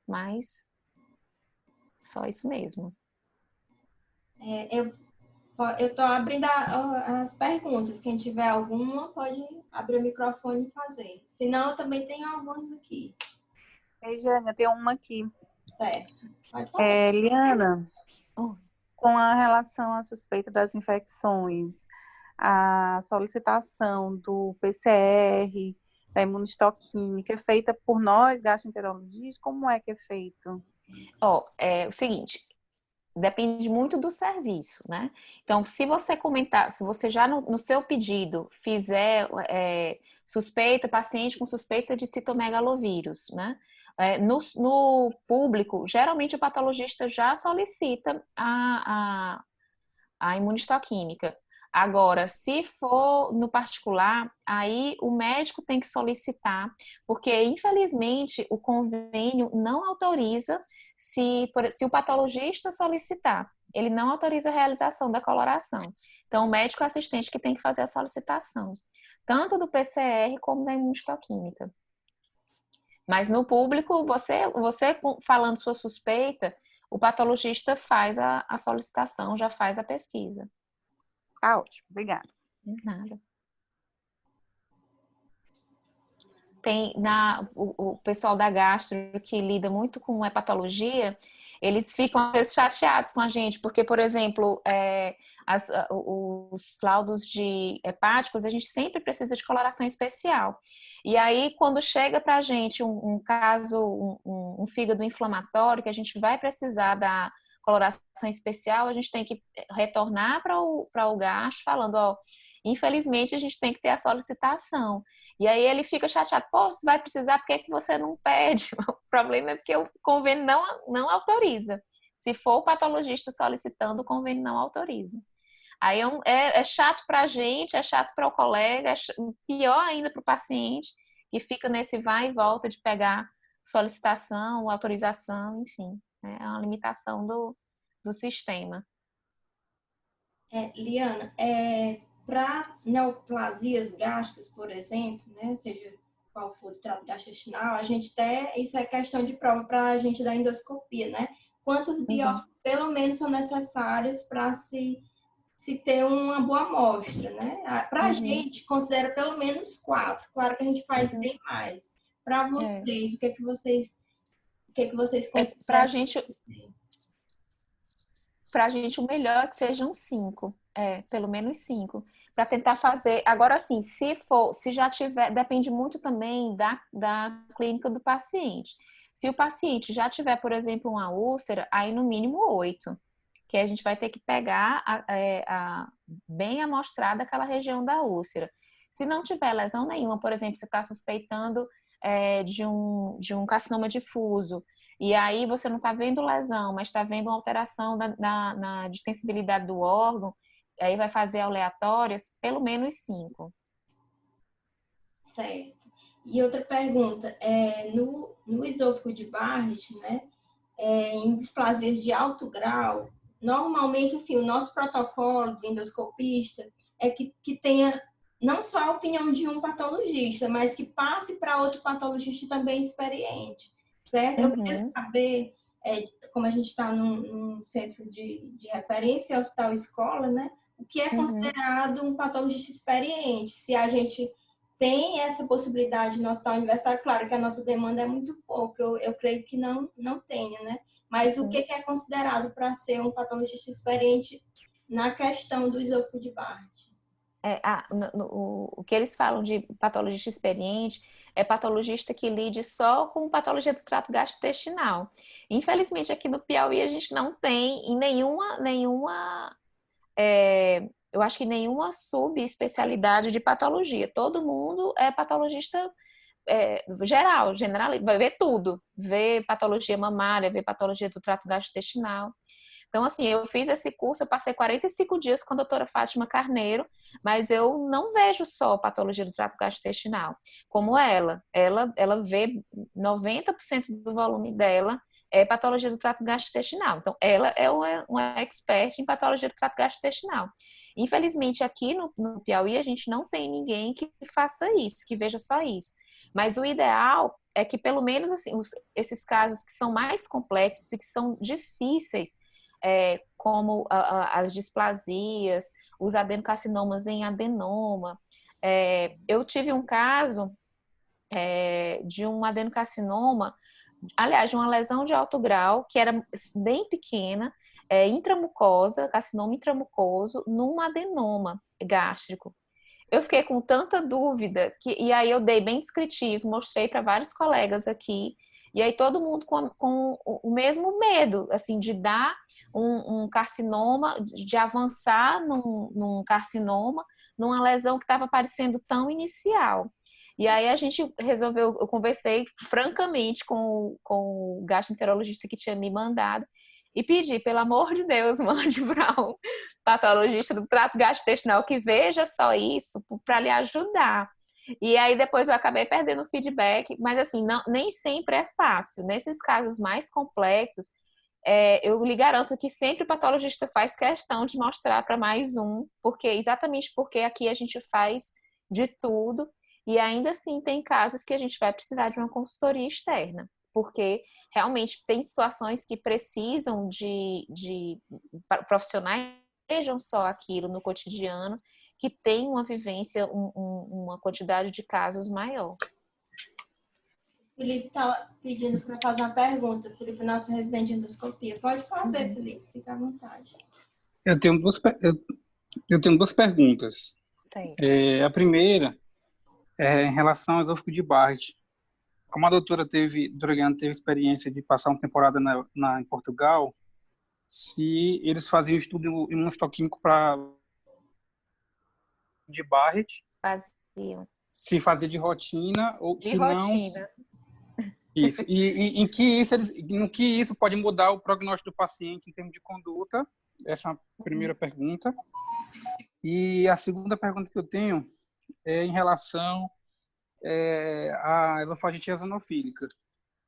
mas só isso mesmo. Eu estou abrindo as perguntas. Quem tiver alguma, pode abrir o microfone e fazer. Senão, eu também tenho algumas aqui. Ei, Jane, eu tenho uma aqui. Certo. Pode falar. Liana, com a relação à suspeita das infecções, a solicitação do PCR, da imunistoquímica, é feita por nós, gastroenterologistas? Como é que é feito? É o seguinte, depende muito do serviço, né? Então, se você já no seu pedido fizer suspeita, paciente com suspeita de citomegalovírus, né? No público, geralmente o patologista já solicita a imunistoquímica. Agora, se for no particular, aí o médico tem que solicitar, porque infelizmente o convênio não autoriza se o patologista solicitar. Ele não autoriza a realização da coloração. Então, o médico assistente que tem que fazer a solicitação, tanto do PCR como da imunistoquímica. Mas no público, você falando sua suspeita, o patologista faz a solicitação, já faz a pesquisa. Ah, ótimo, obrigada. De nada. O pessoal da gastro que lida muito com hepatologia, eles ficam às vezes chateados com a gente, porque, por exemplo, os laudos de hepáticos, a gente sempre precisa de coloração especial. E aí, quando chega para a gente um caso, um fígado inflamatório, que a gente vai precisar da coloração especial, a gente tem que retornar para o gastro falando, ó, infelizmente a gente tem que ter a solicitação. E aí ele fica chateado, pô, você vai precisar, por que que você não pede? O problema é porque o convênio não autoriza. Se for o patologista solicitando, o convênio não autoriza. Aí é chato para a gente, é chato para o colega, pior ainda para o paciente, que fica nesse vai e volta de pegar solicitação, autorização, enfim. É uma limitação do sistema. Liana, para neoplasias gástricas, por exemplo, né, seja qual for o trato gastrointestinal, a gente isso é questão de prova para a gente dar endoscopia, né? Quantas biópsias, pelo menos, são necessárias para se ter uma boa amostra, né? Para a gente, considera pelo menos 4. Claro que a gente faz bem mais. Para vocês, o que é que vocês consideram? Pra gente, o melhor é que sejam 5. Pelo menos 5. Para tentar fazer. Agora, assim, se já tiver, depende muito também da clínica do paciente. Se o paciente já tiver, por exemplo, uma úlcera, aí no mínimo 8. Que a gente vai ter que pegar bem amostrada aquela região da úlcera. Se não tiver lesão nenhuma, por exemplo, você está suspeitando de um carcinoma difuso, e aí você não está vendo lesão, mas está vendo uma alteração na distensibilidade do órgão, aí vai fazer aleatórias, pelo menos 5. Certo. E outra pergunta, no esôfago de Barrett, né, em displasias de alto grau, normalmente, assim, o nosso protocolo do endoscopista é que tenha não só a opinião de um patologista, mas que passe para outro patologista também experiente, certo? Eu queria saber, como a gente está num centro de referência, hospital escola, né? O que é considerado um patologista experiente? Se a gente tem essa possibilidade no hospital universitário, claro que a nossa demanda é muito pouca, eu creio que não tenha, né? Mas o que é considerado para ser um patologista experiente na questão do esôfago de Barrett? O que eles falam de patologista experiente é patologista que lide só com patologia do trato gastrointestinal. Infelizmente, aqui no Piauí, a gente não tem em eu acho que nenhuma subespecialidade de patologia. Todo mundo é patologista geral, vai ver tudo. Ver patologia mamária, ver patologia do trato gastrointestinal. Então, assim, eu fiz esse curso, eu passei 45 dias com a doutora Fátima Carneiro, mas eu não vejo só patologia do trato gastrointestinal. Como ela vê 90% do volume dela é patologia do trato gastrointestinal. Então, ela é uma expert em patologia do trato gastrointestinal. Infelizmente, aqui no Piauí, a gente não tem ninguém que faça isso, que veja só isso. Mas o ideal é que, pelo menos, assim, esses casos que são mais complexos e que são difíceis, como as displasias, os adenocarcinomas em adenoma. Eu tive um caso de um adenocarcinoma, aliás, de uma lesão de alto grau, que era bem pequena, intramucosa, carcinoma intramucoso, num adenoma gástrico. Eu fiquei com tanta dúvida, e aí eu dei bem descritivo, mostrei para vários colegas aqui, e aí todo mundo com o mesmo medo, assim, de dar um carcinoma, de avançar num carcinoma, numa lesão que estava parecendo tão inicial. E aí a gente resolveu, eu conversei francamente com o gastroenterologista que tinha me mandado, e pedi, pelo amor de Deus, mande para um patologista do trato gastrointestinal que veja só isso para lhe ajudar. E aí depois eu acabei perdendo o feedback, mas assim, nem sempre é fácil. Nesses casos mais complexos, eu lhe garanto que sempre o patologista faz questão de mostrar para mais um, exatamente porque aqui a gente faz de tudo, e ainda assim tem casos que a gente vai precisar de uma consultoria externa, porque realmente tem situações que precisam de profissionais que vejam só aquilo no cotidiano, que tem uma vivência, uma quantidade de casos maior. O Felipe está pedindo para fazer uma pergunta. Felipe, nosso residente de endoscopia. Pode fazer, Felipe, fica à vontade. Eu tenho duas perguntas. A primeira é em relação ao esôfago de Barrett. Como a doutora Liana teve experiência de passar uma temporada em Portugal, se eles faziam estudo imunohistoquímico para de Barrett, Faziam. se fazia de rotina ou De se não rotina. isso. E em que isso no que isso pode mudar o prognóstico do paciente em termos de conduta? Essa é a primeira pergunta. E a segunda pergunta que eu tenho é em relação à esofagite eosinofílica,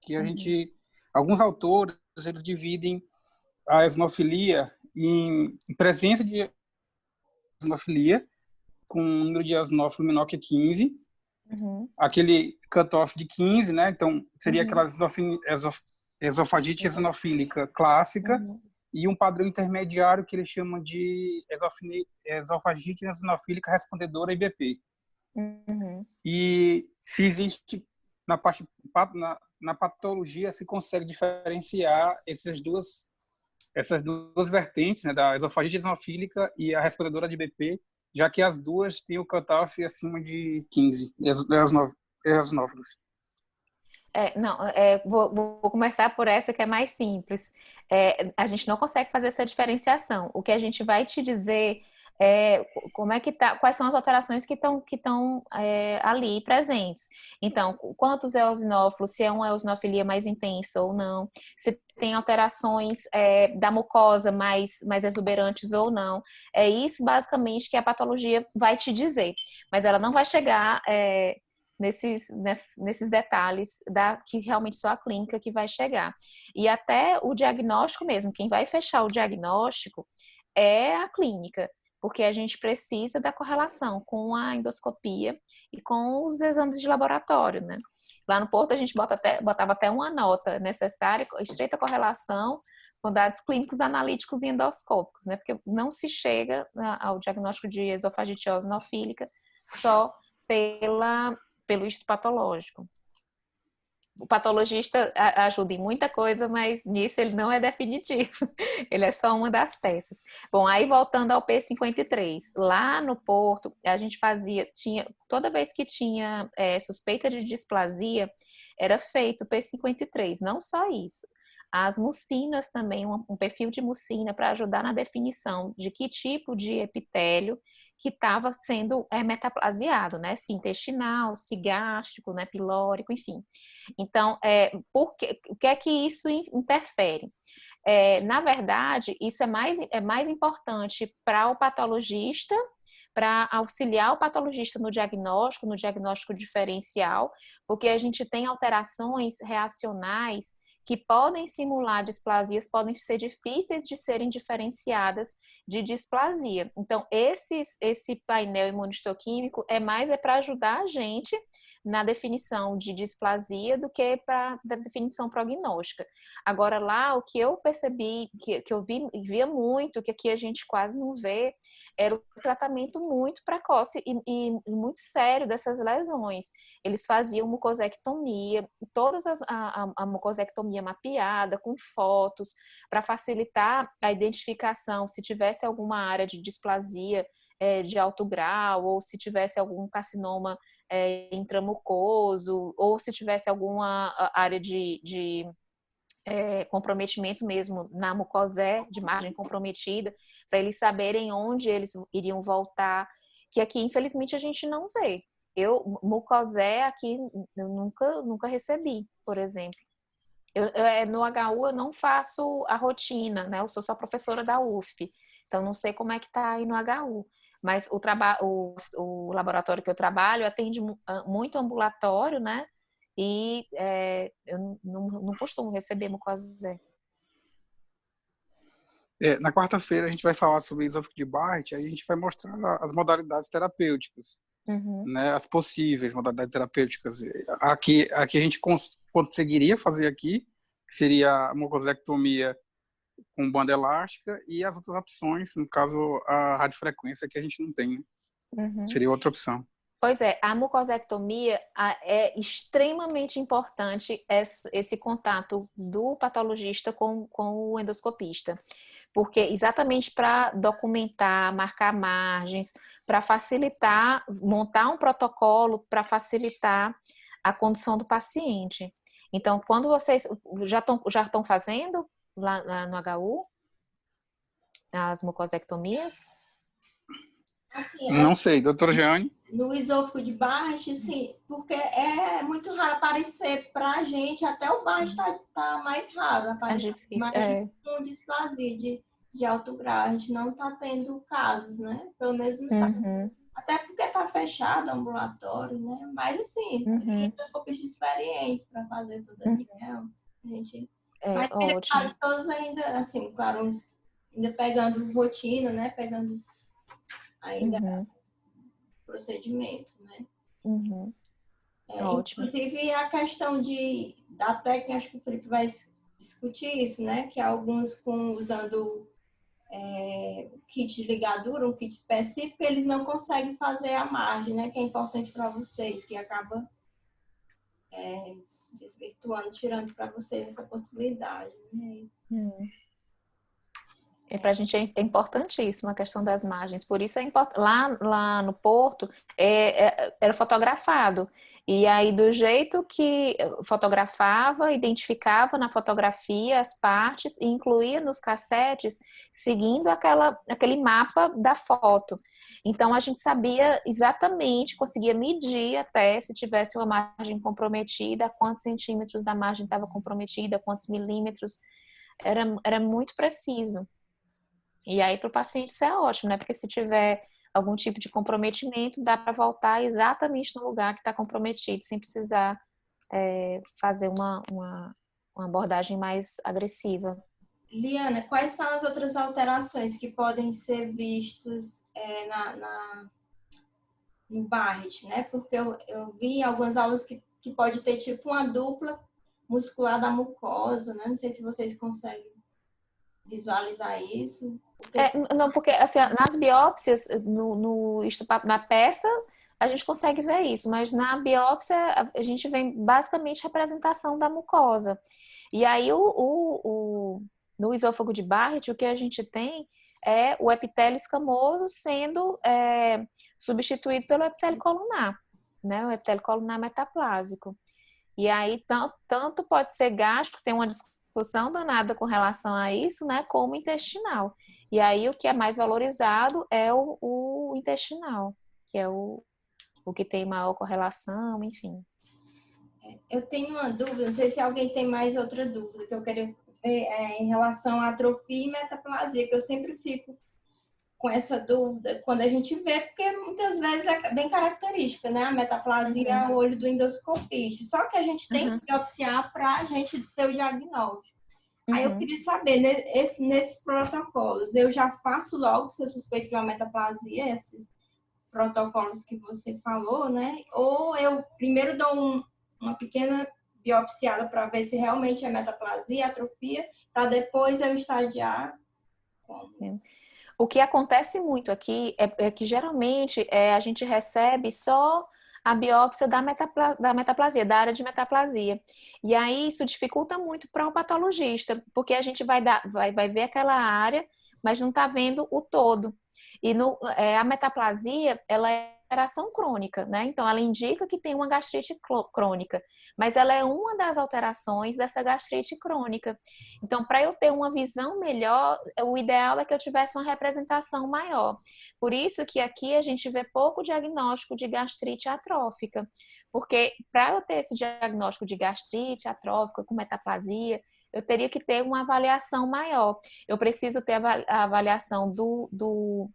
que a gente, alguns autores, eles dividem a eosinofilia em presença de eosinofilia com um número de eosinófilo menor que 15, aquele cutoff de 15, né? Então, seria aquela esofagite eosinofílica clássica, e um padrão intermediário que eles chamam de esofagite eosinofílica respondedora IBP. E se existe, na patologia, se consegue diferenciar essas duas vertentes, né, da esofagite eosinofílica e a respondedora de IBP, já que as duas têm o cutoff acima de 15 eosinófilos. Vou começar por essa que é mais simples. A gente não consegue fazer essa diferenciação. O que a gente vai te dizer como é que tá, quais são as alterações que estão ali presentes. Então, quantos eosinófilos, se é uma eosinofilia mais intensa ou não, se tem alterações da mucosa mais exuberantes ou não. É isso, basicamente, que a patologia vai te dizer. Mas ela não vai chegar nesses detalhes que realmente só a clínica que vai chegar. E até o diagnóstico mesmo, quem vai fechar o diagnóstico é a clínica, porque a gente precisa da correlação com a endoscopia e com os exames de laboratório, né? Lá no Porto a gente botava até uma nota necessária, estreita correlação com dados clínicos, analíticos e endoscópicos, né? Porque não se chega ao diagnóstico de esofagite eosinofílica só pelo estudo patológico. O patologista ajuda em muita coisa, mas nisso ele não é definitivo. Ele é só uma das peças. Bom, aí voltando ao P53. Lá no Porto, a gente toda vez que tinha suspeita de displasia, era feito o P53. Não só isso. As mucinas também, um perfil de mucina para ajudar na definição de que tipo de epitélio que estava sendo metaplasiado, né? Se intestinal, se gástrico, né? Pilórico, enfim. Então, o que é que isso interfere? Na verdade, isso é mais importante para o patologista, para auxiliar o patologista no diagnóstico diferencial, porque a gente tem alterações reacionais que podem simular displasias, podem ser difíceis de serem diferenciadas de displasia. Então, esse painel imunistoquímico é para ajudar a gente na definição de displasia do que para a definição prognóstica. Agora, lá, o que eu percebi, que eu via muito, que aqui a gente quase não vê, era o tratamento muito precoce e muito sério dessas lesões. Eles faziam mucosectomia, a mucosectomia mapeada, com fotos, para facilitar a identificação, se tivesse alguma área de displasia de alto grau, ou se tivesse algum carcinoma intramucoso, ou se tivesse alguma área de comprometimento mesmo na mucosé, de margem comprometida, para eles saberem onde eles iriam voltar, que aqui, infelizmente, a gente não vê. Mucosé aqui, eu nunca recebi, por exemplo. No HU eu não faço a rotina, né? Eu sou só professora da UFP, então não sei como é que tá aí no HU. Mas o laboratório que eu trabalho atende muito ambulatório, né? E eu não costumo receber mucosé. Na quarta-feira a gente vai falar sobre esôfago de Barrett, aí a gente vai mostrar as modalidades terapêuticas, né, as possíveis modalidades terapêuticas. Aqui a gente conseguiria fazer aqui, que seria a mucosectomia com banda elástica, e as outras opções, no caso a radiofrequência, que a gente não tem, seria outra opção. Pois é, a mucosectomia é extremamente importante esse contato do patologista com o endoscopista, porque exatamente para documentar, marcar margens, para facilitar, montar um protocolo para facilitar a condução do paciente. Então, quando vocês já estão fazendo lá no HU? as mucosectomias? Assim, Não sei, doutora Jeane? no esôfago de Barrett, sim, porque é muito raro aparecer pra gente, até o Barrett tá mais raro, É aparecer difícil. mais com displasia de alto grau. A gente não tá tendo casos, né? Pelo menos não tá. Uhum, Até porque tá fechado o ambulatório, né? Mas assim, tem uhum, endoscopistas experientes para fazer toda a uhum. região. A gente... É Mas ainda, ótimo. claro, todos ainda, assim, claro, uns ainda pegando rotina, né? Pegando ainda Uhum, procedimento, né? uhum. Ótimo. Inclusive a questão da técnica, acho que o Felipe vai discutir isso, né? Que alguns usando kit de ligadura, um kit específico, eles não conseguem fazer a margem, né? Que é importante para vocês, que acaba desvirtuando, tirando para vocês essa possibilidade. Né? Hum. E para a gente é importantíssima a questão das margens. Por isso é lá no Porto era fotografado. E aí, do jeito que fotografava, identificava na fotografia as partes e incluía nos cassetes, seguindo aquele mapa da foto. Então, a gente sabia exatamente, conseguia medir até se tivesse uma margem comprometida, quantos centímetros da margem estava comprometida, quantos milímetros. Era muito preciso. E aí, para o paciente, isso é ótimo, né? Porque se tiver algum tipo de comprometimento, dá para voltar exatamente no lugar que está comprometido, sem precisar fazer uma abordagem mais agressiva. Liana, quais são as outras alterações que podem ser vistas no Barrett, né? Porque eu vi em algumas aulas que pode ter tipo uma dupla muscular da mucosa, né? Não sei se vocês conseguem visualizar isso. Porque... Não, porque assim, nas biópsias, na peça, a gente consegue ver isso, mas na biópsia a gente vê basicamente representação da mucosa. E aí, no esôfago de Barrett, o que a gente tem é o epitélio escamoso sendo substituído pelo epitélio colunar, né? O epitélio colunar metaplásico. E aí, tanto pode ser gástrico, tem uma discussão danada com relação a isso, né? Como intestinal. E aí, o que é mais valorizado é o intestinal, que é o que tem maior correlação, enfim. Eu tenho uma dúvida, não sei se alguém tem mais outra dúvida que eu queria ver em relação à atrofia e metaplasia, que eu sempre fico com essa dúvida quando a gente vê, porque muitas vezes é bem característica, né? A metaplasia é o olho do endoscopista. Só que a gente tem que biopsiar para a gente ter o diagnóstico. Aí eu queria saber, nesses protocolos, eu já faço logo, se eu suspeito de uma metaplasia, esses protocolos que você falou, né? Ou eu primeiro dou uma pequena biopsiada para ver se realmente é metaplasia, atrofia, para depois eu estadiar. O que acontece muito aqui é que geralmente a gente recebe só a biópsia da metaplasia, da área de metaplasia. E aí isso dificulta muito para o patologista, porque a gente vai ver aquela área, mas não está vendo o todo. E a metaplasia, ela é alteração crônica, né? Então, ela indica que tem uma gastrite crônica, mas ela é uma das alterações dessa gastrite crônica. Então, para eu ter uma visão melhor, o ideal é que eu tivesse uma representação maior. Por isso que aqui a gente vê pouco diagnóstico de gastrite atrófica, porque para eu ter esse diagnóstico de gastrite atrófica com metaplasia, eu teria que ter uma avaliação maior. Eu preciso ter a avaliação do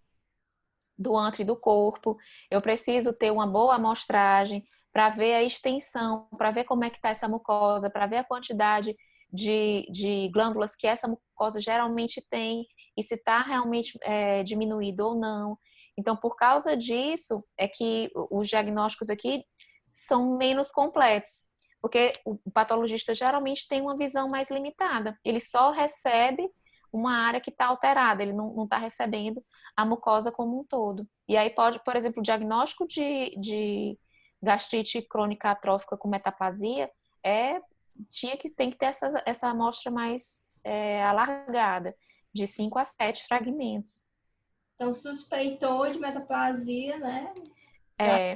antro e do corpo, eu preciso ter uma boa amostragem para ver a extensão, para ver como é que está essa mucosa, para ver a quantidade de glândulas que essa mucosa geralmente tem e se está realmente diminuído ou não. Então, por causa disso, é que os diagnósticos aqui são menos completos, porque o patologista geralmente tem uma visão mais limitada, ele só recebe uma área que está alterada, ele não está recebendo a mucosa como um todo. E aí pode, por exemplo, o diagnóstico de gastrite crônica atrófica com metaplasia tem que ter essa amostra mais alargada, de 5 a 7 fragmentos. Então, suspeitou de metaplasia, né?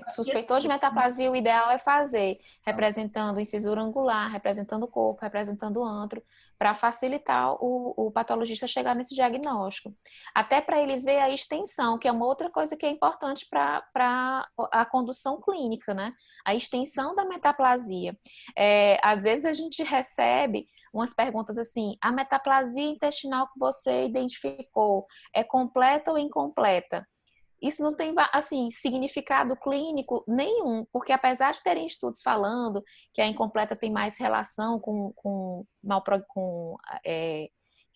Suspeitou de metaplasia, o ideal é fazer representando incisura angular, representando o corpo, representando o antro, para facilitar o patologista chegar nesse diagnóstico. Até para ele ver a extensão, que é uma outra coisa que é importante para a condução clínica, né? A extensão da metaplasia. Às vezes a gente recebe umas perguntas assim: a metaplasia intestinal que você identificou é completa ou incompleta? Isso não tem, assim, significado clínico nenhum, porque apesar de terem estudos falando que a incompleta tem mais relação com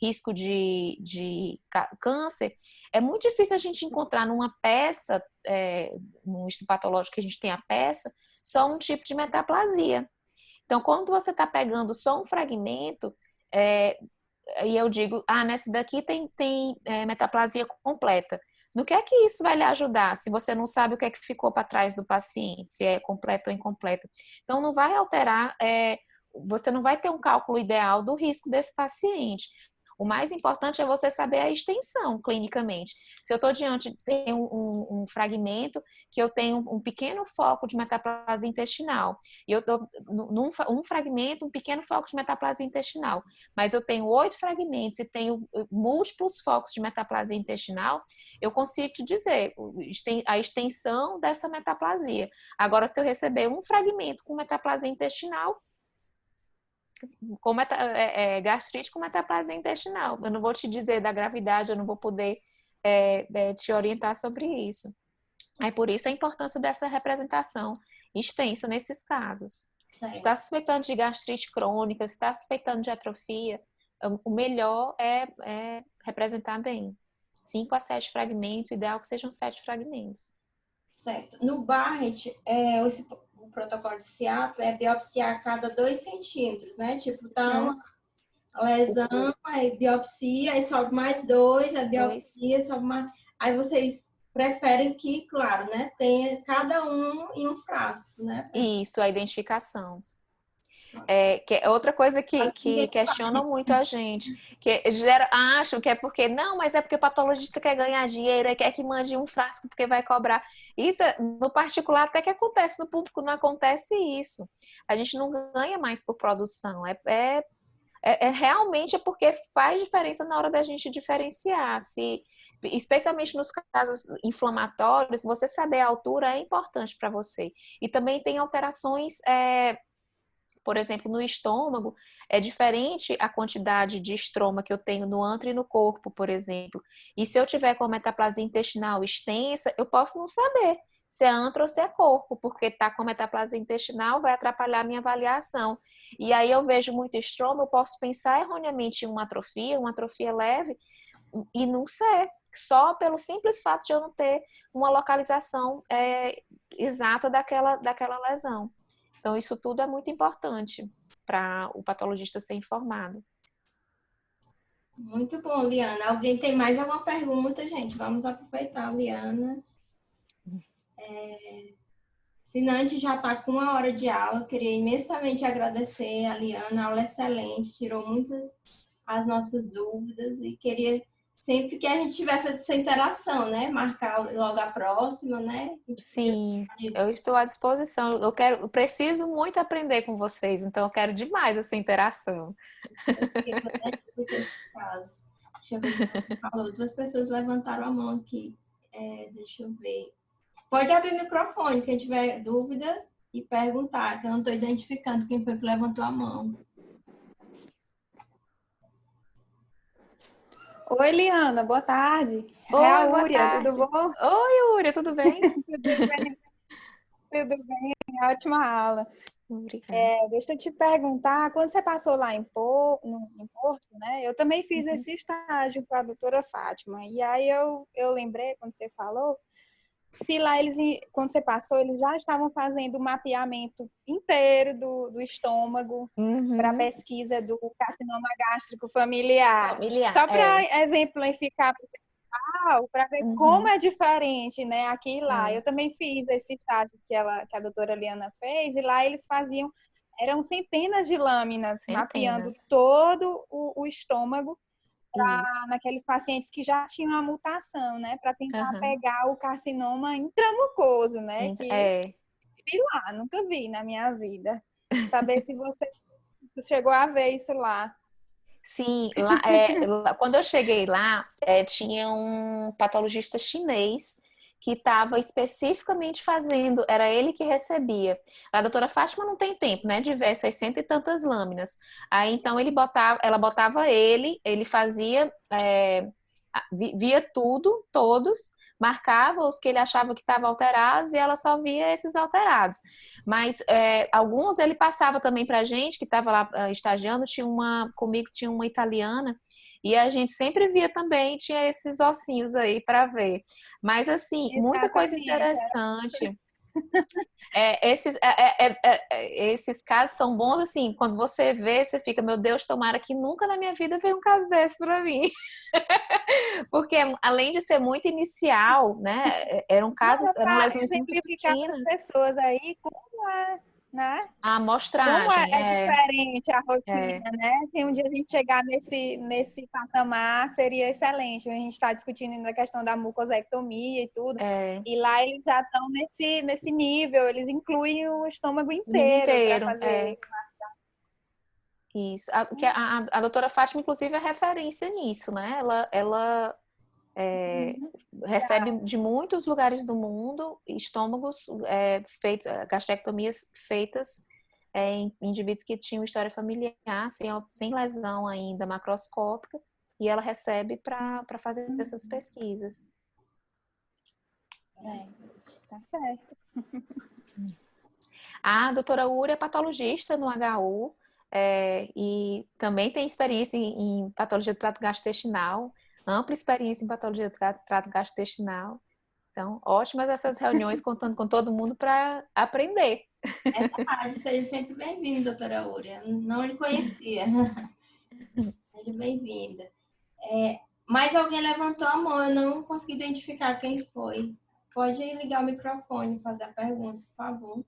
risco de câncer, é muito difícil a gente encontrar numa peça, num estudo patológico que a gente tem a peça, só um tipo de metaplasia. Então, quando você está pegando só um fragmento, e eu digo, nessa daqui tem metaplasia completa. No que é que isso vai lhe ajudar, se você não sabe o que é que ficou para trás do paciente, se é completo ou incompleto? Então, não vai alterar, você não vai ter um cálculo ideal do risco desse paciente. O mais importante é você saber a extensão clinicamente. Se eu estou diante de um fragmento que eu tenho um pequeno foco de metaplasia intestinal, e eu estou num fragmento, um pequeno foco de metaplasia intestinal, mas eu tenho 8 fragmentos e tenho múltiplos focos de metaplasia intestinal, eu consigo te dizer a extensão dessa metaplasia. Agora, se eu receber um fragmento com metaplasia intestinal, com gastrite com metaplasia intestinal. Eu não vou te dizer da gravidade, eu não vou poder te orientar sobre isso. Aí por isso a importância dessa representação extensa nesses casos. Se está suspeitando de gastrite crônica, se está suspeitando de atrofia, o melhor é representar bem. 5 a 7 fragmentos, ideal que sejam 7 fragmentos. Certo. No Barrett, o protocolo de Seattle é biopsiar a cada 2 centímetros, né? Tipo, tá uma lesão, aí biopsia, aí sobe mais 2, a biopsia sobe mais... Aí vocês preferem que, claro, né? Tenha cada um em um frasco, né? Isso, a identificação. Que é outra coisa que questionam muito a gente, que acham que é porque, não, mas é porque o patologista quer ganhar dinheiro, quer que mande um frasco porque vai cobrar. Isso, no particular, até que acontece, no público não acontece isso. A gente não ganha mais por produção, realmente porque faz diferença na hora da gente diferenciar, especialmente nos casos inflamatórios, você saber a altura é importante para você. E também tem alterações... Por exemplo, no estômago, é diferente a quantidade de estroma que eu tenho no antro e no corpo, por exemplo. E se eu tiver com a metaplasia intestinal extensa, eu posso não saber se é antro ou se é corpo, porque tá com a metaplasia intestinal vai atrapalhar a minha avaliação. E aí eu vejo muito estroma, eu posso pensar erroneamente em uma atrofia leve, e não ser, só pelo simples fato de eu não ter uma localização exata daquela lesão. Então, isso tudo é muito importante para o patologista ser informado. Muito bom, Liana. Alguém tem mais alguma pergunta, gente? Vamos aproveitar, Liana. Sinante já está com 1 hora de aula. Eu queria imensamente agradecer a Liana, a aula excelente, tirou muitas as nossas dúvidas e queria sempre que a gente tivesse essa interação, né? Marcar logo a próxima, né? Sim, eu estou à disposição. Eu preciso muito aprender com vocês, então eu quero demais essa interação. Deixa eu ver se falou. 2 pessoas levantaram a mão aqui. Deixa eu ver. Pode abrir o microfone, quem tiver dúvida, e perguntar, que eu não estou identificando quem foi que levantou a mão. Oi, Liana, boa tarde. Oi, é a boa Úria, tarde. tudo bom? Oi, Úria, tudo bem? Tudo bem, ótima aula. Obrigada. Deixa eu te perguntar, quando você passou lá em Porto, né? Eu também fiz esse estágio com a doutora Fátima. E aí eu lembrei, quando você falou, se lá quando você passou, eles já estavam fazendo o mapeamento inteiro do estômago para pesquisa do carcinoma gástrico familiar. Só para exemplificar para o pessoal, para ver como é diferente, né, aqui e lá. Eu também fiz esse estágio que a doutora Liana fez, e lá eles eram centenas de lâminas, mapeando todo o estômago Isso. naqueles pacientes que já tinham a mutação, né? Para tentar Aham. pegar o carcinoma intramucoso, né? Que É. vi lá, nunca vi na minha vida. Saber se você chegou a ver isso lá. Sim, quando eu cheguei lá, tinha um patologista chinês que estava especificamente fazendo, era ele que recebia. A doutora Fátima não tem tempo, né, de ver essas cento e tantas lâminas. Aí então ela botava ele fazia, via tudo, todos, marcava os que ele achava que estavam alterados e ela só via esses alterados. Mas alguns ele passava também para a gente, que estava lá estagiando, comigo tinha uma italiana, e a gente sempre via também, tinha esses ossinhos aí para ver. Mas assim, muita coisa Exatamente. interessante. Esses casos são bons assim, quando você vê, você fica, meu Deus, tomara que nunca na minha vida veio um caso desse para mim. Porque além de ser muito inicial, né, eram Para lesões muito exemplificar para as pequenas. pessoas aí como é, né? A Como amostragem é diferente a é, rotina, né? Se um dia a gente chegar nesse patamar, seria excelente. A gente está discutindo ainda a questão da mucosectomia e tudo. é, E lá eles já estão nesse nível, eles incluem o estômago o nível inteiro para inteiro. fazer. Isso. A doutora Fátima, inclusive, é referência nisso, né? Ela recebe de muitos lugares do mundo estômagos feitos, gastrectomias feitas em indivíduos que tinham história familiar, sem lesão ainda macroscópica, e ela recebe para fazer essas pesquisas. Tá certo. A doutora Uri é patologista no HU e também tem experiência em patologia do trato gastrointestinal, ampla experiência em patologia do trato gastrointestinal. Então, ótimas essas reuniões contando com todo mundo para aprender. É verdade, seja sempre bem-vinda, doutora Uri. Não lhe conhecia. Seja bem-vinda. Mais alguém levantou a mão, eu não consegui identificar quem foi. Pode ligar o microfone e fazer a pergunta, por favor.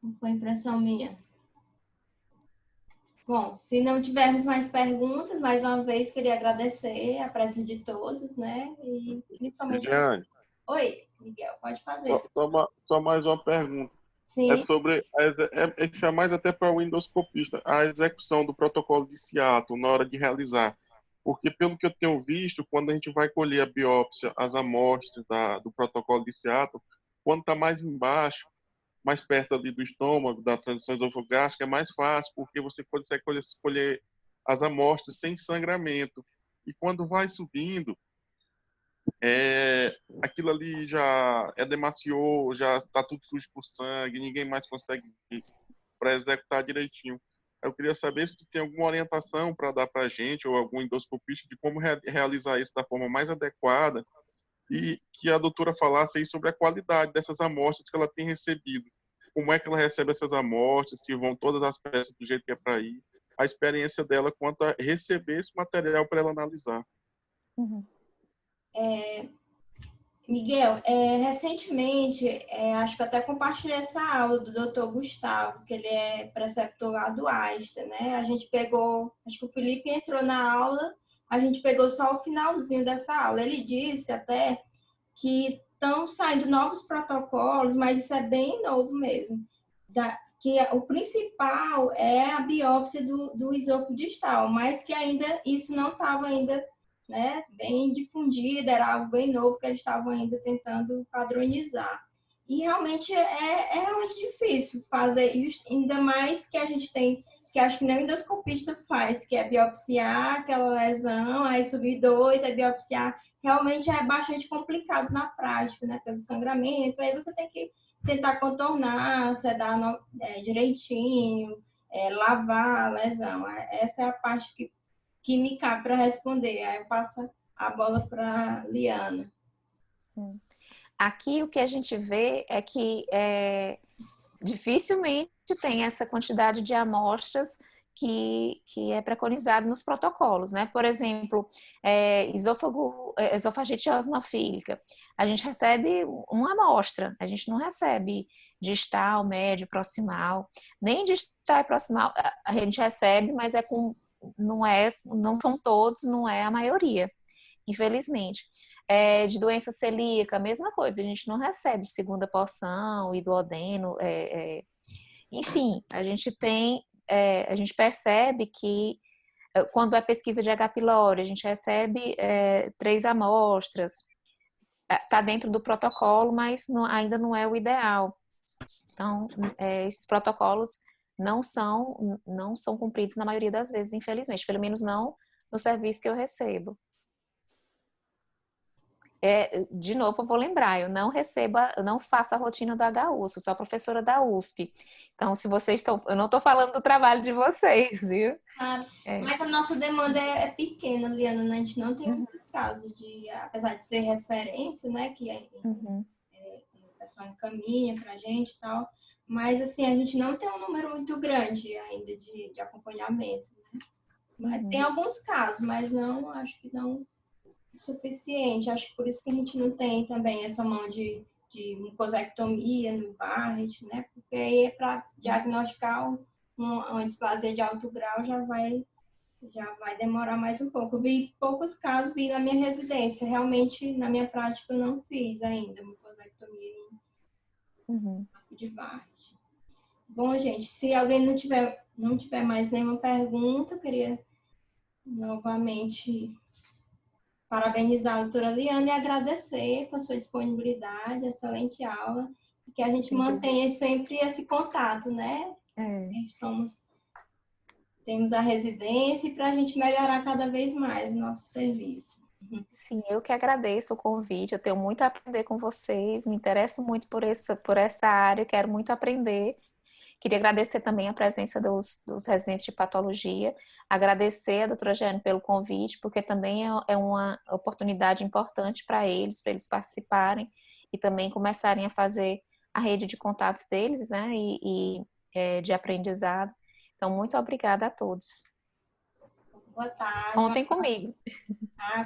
Não foi impressão minha. Bom, se não tivermos mais perguntas, mais uma vez queria agradecer a presença de todos, né? E principalmente. Viviane, Oi, Miguel, pode fazer. só mais uma pergunta. É Sim. sobre, isso é mais até para o endoscopista, a execução do protocolo de Seattle na hora de realizar. Porque, pelo que eu tenho visto, quando a gente vai colher a biópsia, as amostras do protocolo de Seattle, quando está mais embaixo, mais perto ali do estômago, da transição esofogástrica, é mais fácil, porque você consegue escolher as amostras sem sangramento. E quando vai subindo, aquilo ali já demaciou, já está tudo sujo por sangue, ninguém mais consegue para executar direitinho. Eu queria saber se tu tem alguma orientação para dar para a gente, ou algum endoscopista, de como realizar isso da forma mais adequada, e que a doutora falasse aí sobre a qualidade dessas amostras que ela tem recebido. Como é que ela recebe essas amostras, se vão todas as peças do jeito que é para ir, a experiência dela quanto a receber esse material para ela analisar. Uhum. Miguel, recentemente, acho que eu até compartilhei essa aula do Dr. Gustavo, que ele é preceptor lá do Einstein, né? A gente pegou, acho que o Felipe entrou na aula, a gente pegou só o finalzinho dessa aula. Ele disse até que estão saindo novos protocolos, mas isso é bem novo mesmo, que o principal é a biópsia do esôfago distal, mas que ainda isso não estava ainda, né, bem difundida, era algo bem novo que eles estavam ainda tentando padronizar. E realmente é realmente difícil fazer, ainda mais que a gente tem, que acho que nem o endoscopista faz, que é biopsiar aquela lesão, aí subir 2, aí biopsiar. Realmente é bastante complicado na prática, né, pelo sangramento, aí você tem que tentar contornar, sedar direitinho, lavar a lesão. Essa é a parte que me cabe para responder. Aí eu passo a bola para Liana. Aqui o que a gente vê é que dificilmente tem essa quantidade de amostras que é preconizado nos protocolos, né? Por exemplo, esofagite eosinofílica. A gente recebe uma amostra, a gente não recebe distal, médio, proximal, nem distal e proximal a gente recebe, mas não são todos, não é a maioria, infelizmente. De doença celíaca, a mesma coisa, a gente não recebe segunda porção e duodeno, enfim, a gente percebe que quando é pesquisa de H. pylori, a gente recebe 3 amostras, está dentro do protocolo, mas ainda não é o ideal. Então, esses protocolos não são cumpridos na maioria das vezes, infelizmente, pelo menos não no serviço que eu recebo. De novo, eu vou lembrar, eu não faço a rotina do HU, sou só professora da UFP. Então, se vocês estão... Eu não estou falando do trabalho de vocês, viu? Claro. Mas a nossa demanda é pequena, Liana, né? A gente não tem muitos casos apesar de ser referência, né? Que o pessoal encaminha pra gente e tal. Mas, assim, a gente não tem um número muito grande ainda de acompanhamento, né? Mas tem alguns casos, mas não, acho que não suficiente. Acho que por isso que a gente não tem também essa mão de mucosectomia no Barrett, né? Porque aí para diagnosticar uma displasia de alto grau já vai demorar mais um pouco. Eu vi poucos casos, vi na minha residência. Realmente, na minha prática, eu não fiz ainda mucosectomia de Barrett. Bom, gente, se alguém não tiver mais nenhuma pergunta, eu queria novamente parabenizar a doutora Liana e agradecer por sua disponibilidade, excelente aula, e que a gente mantenha sempre esse contato, né? Temos a residência para a gente melhorar cada vez mais o nosso serviço. Sim, eu que agradeço o convite, eu tenho muito a aprender com vocês, me interesso muito por essa área, quero muito aprender. Queria agradecer também a presença dos residentes de patologia, agradecer a doutora Jeane pelo convite, porque também é uma oportunidade importante para eles participarem e também começarem a fazer a rede de contatos deles, né, e de aprendizado. Então, muito obrigada a todos. Boa tarde. Contem comigo.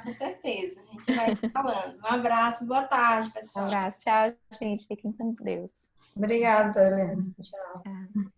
Com certeza. A gente vai falando. Um abraço, boa tarde, pessoal. Um abraço, tchau, gente. Fiquem com Deus. Obrigada, Helena. Tchau. Tchau.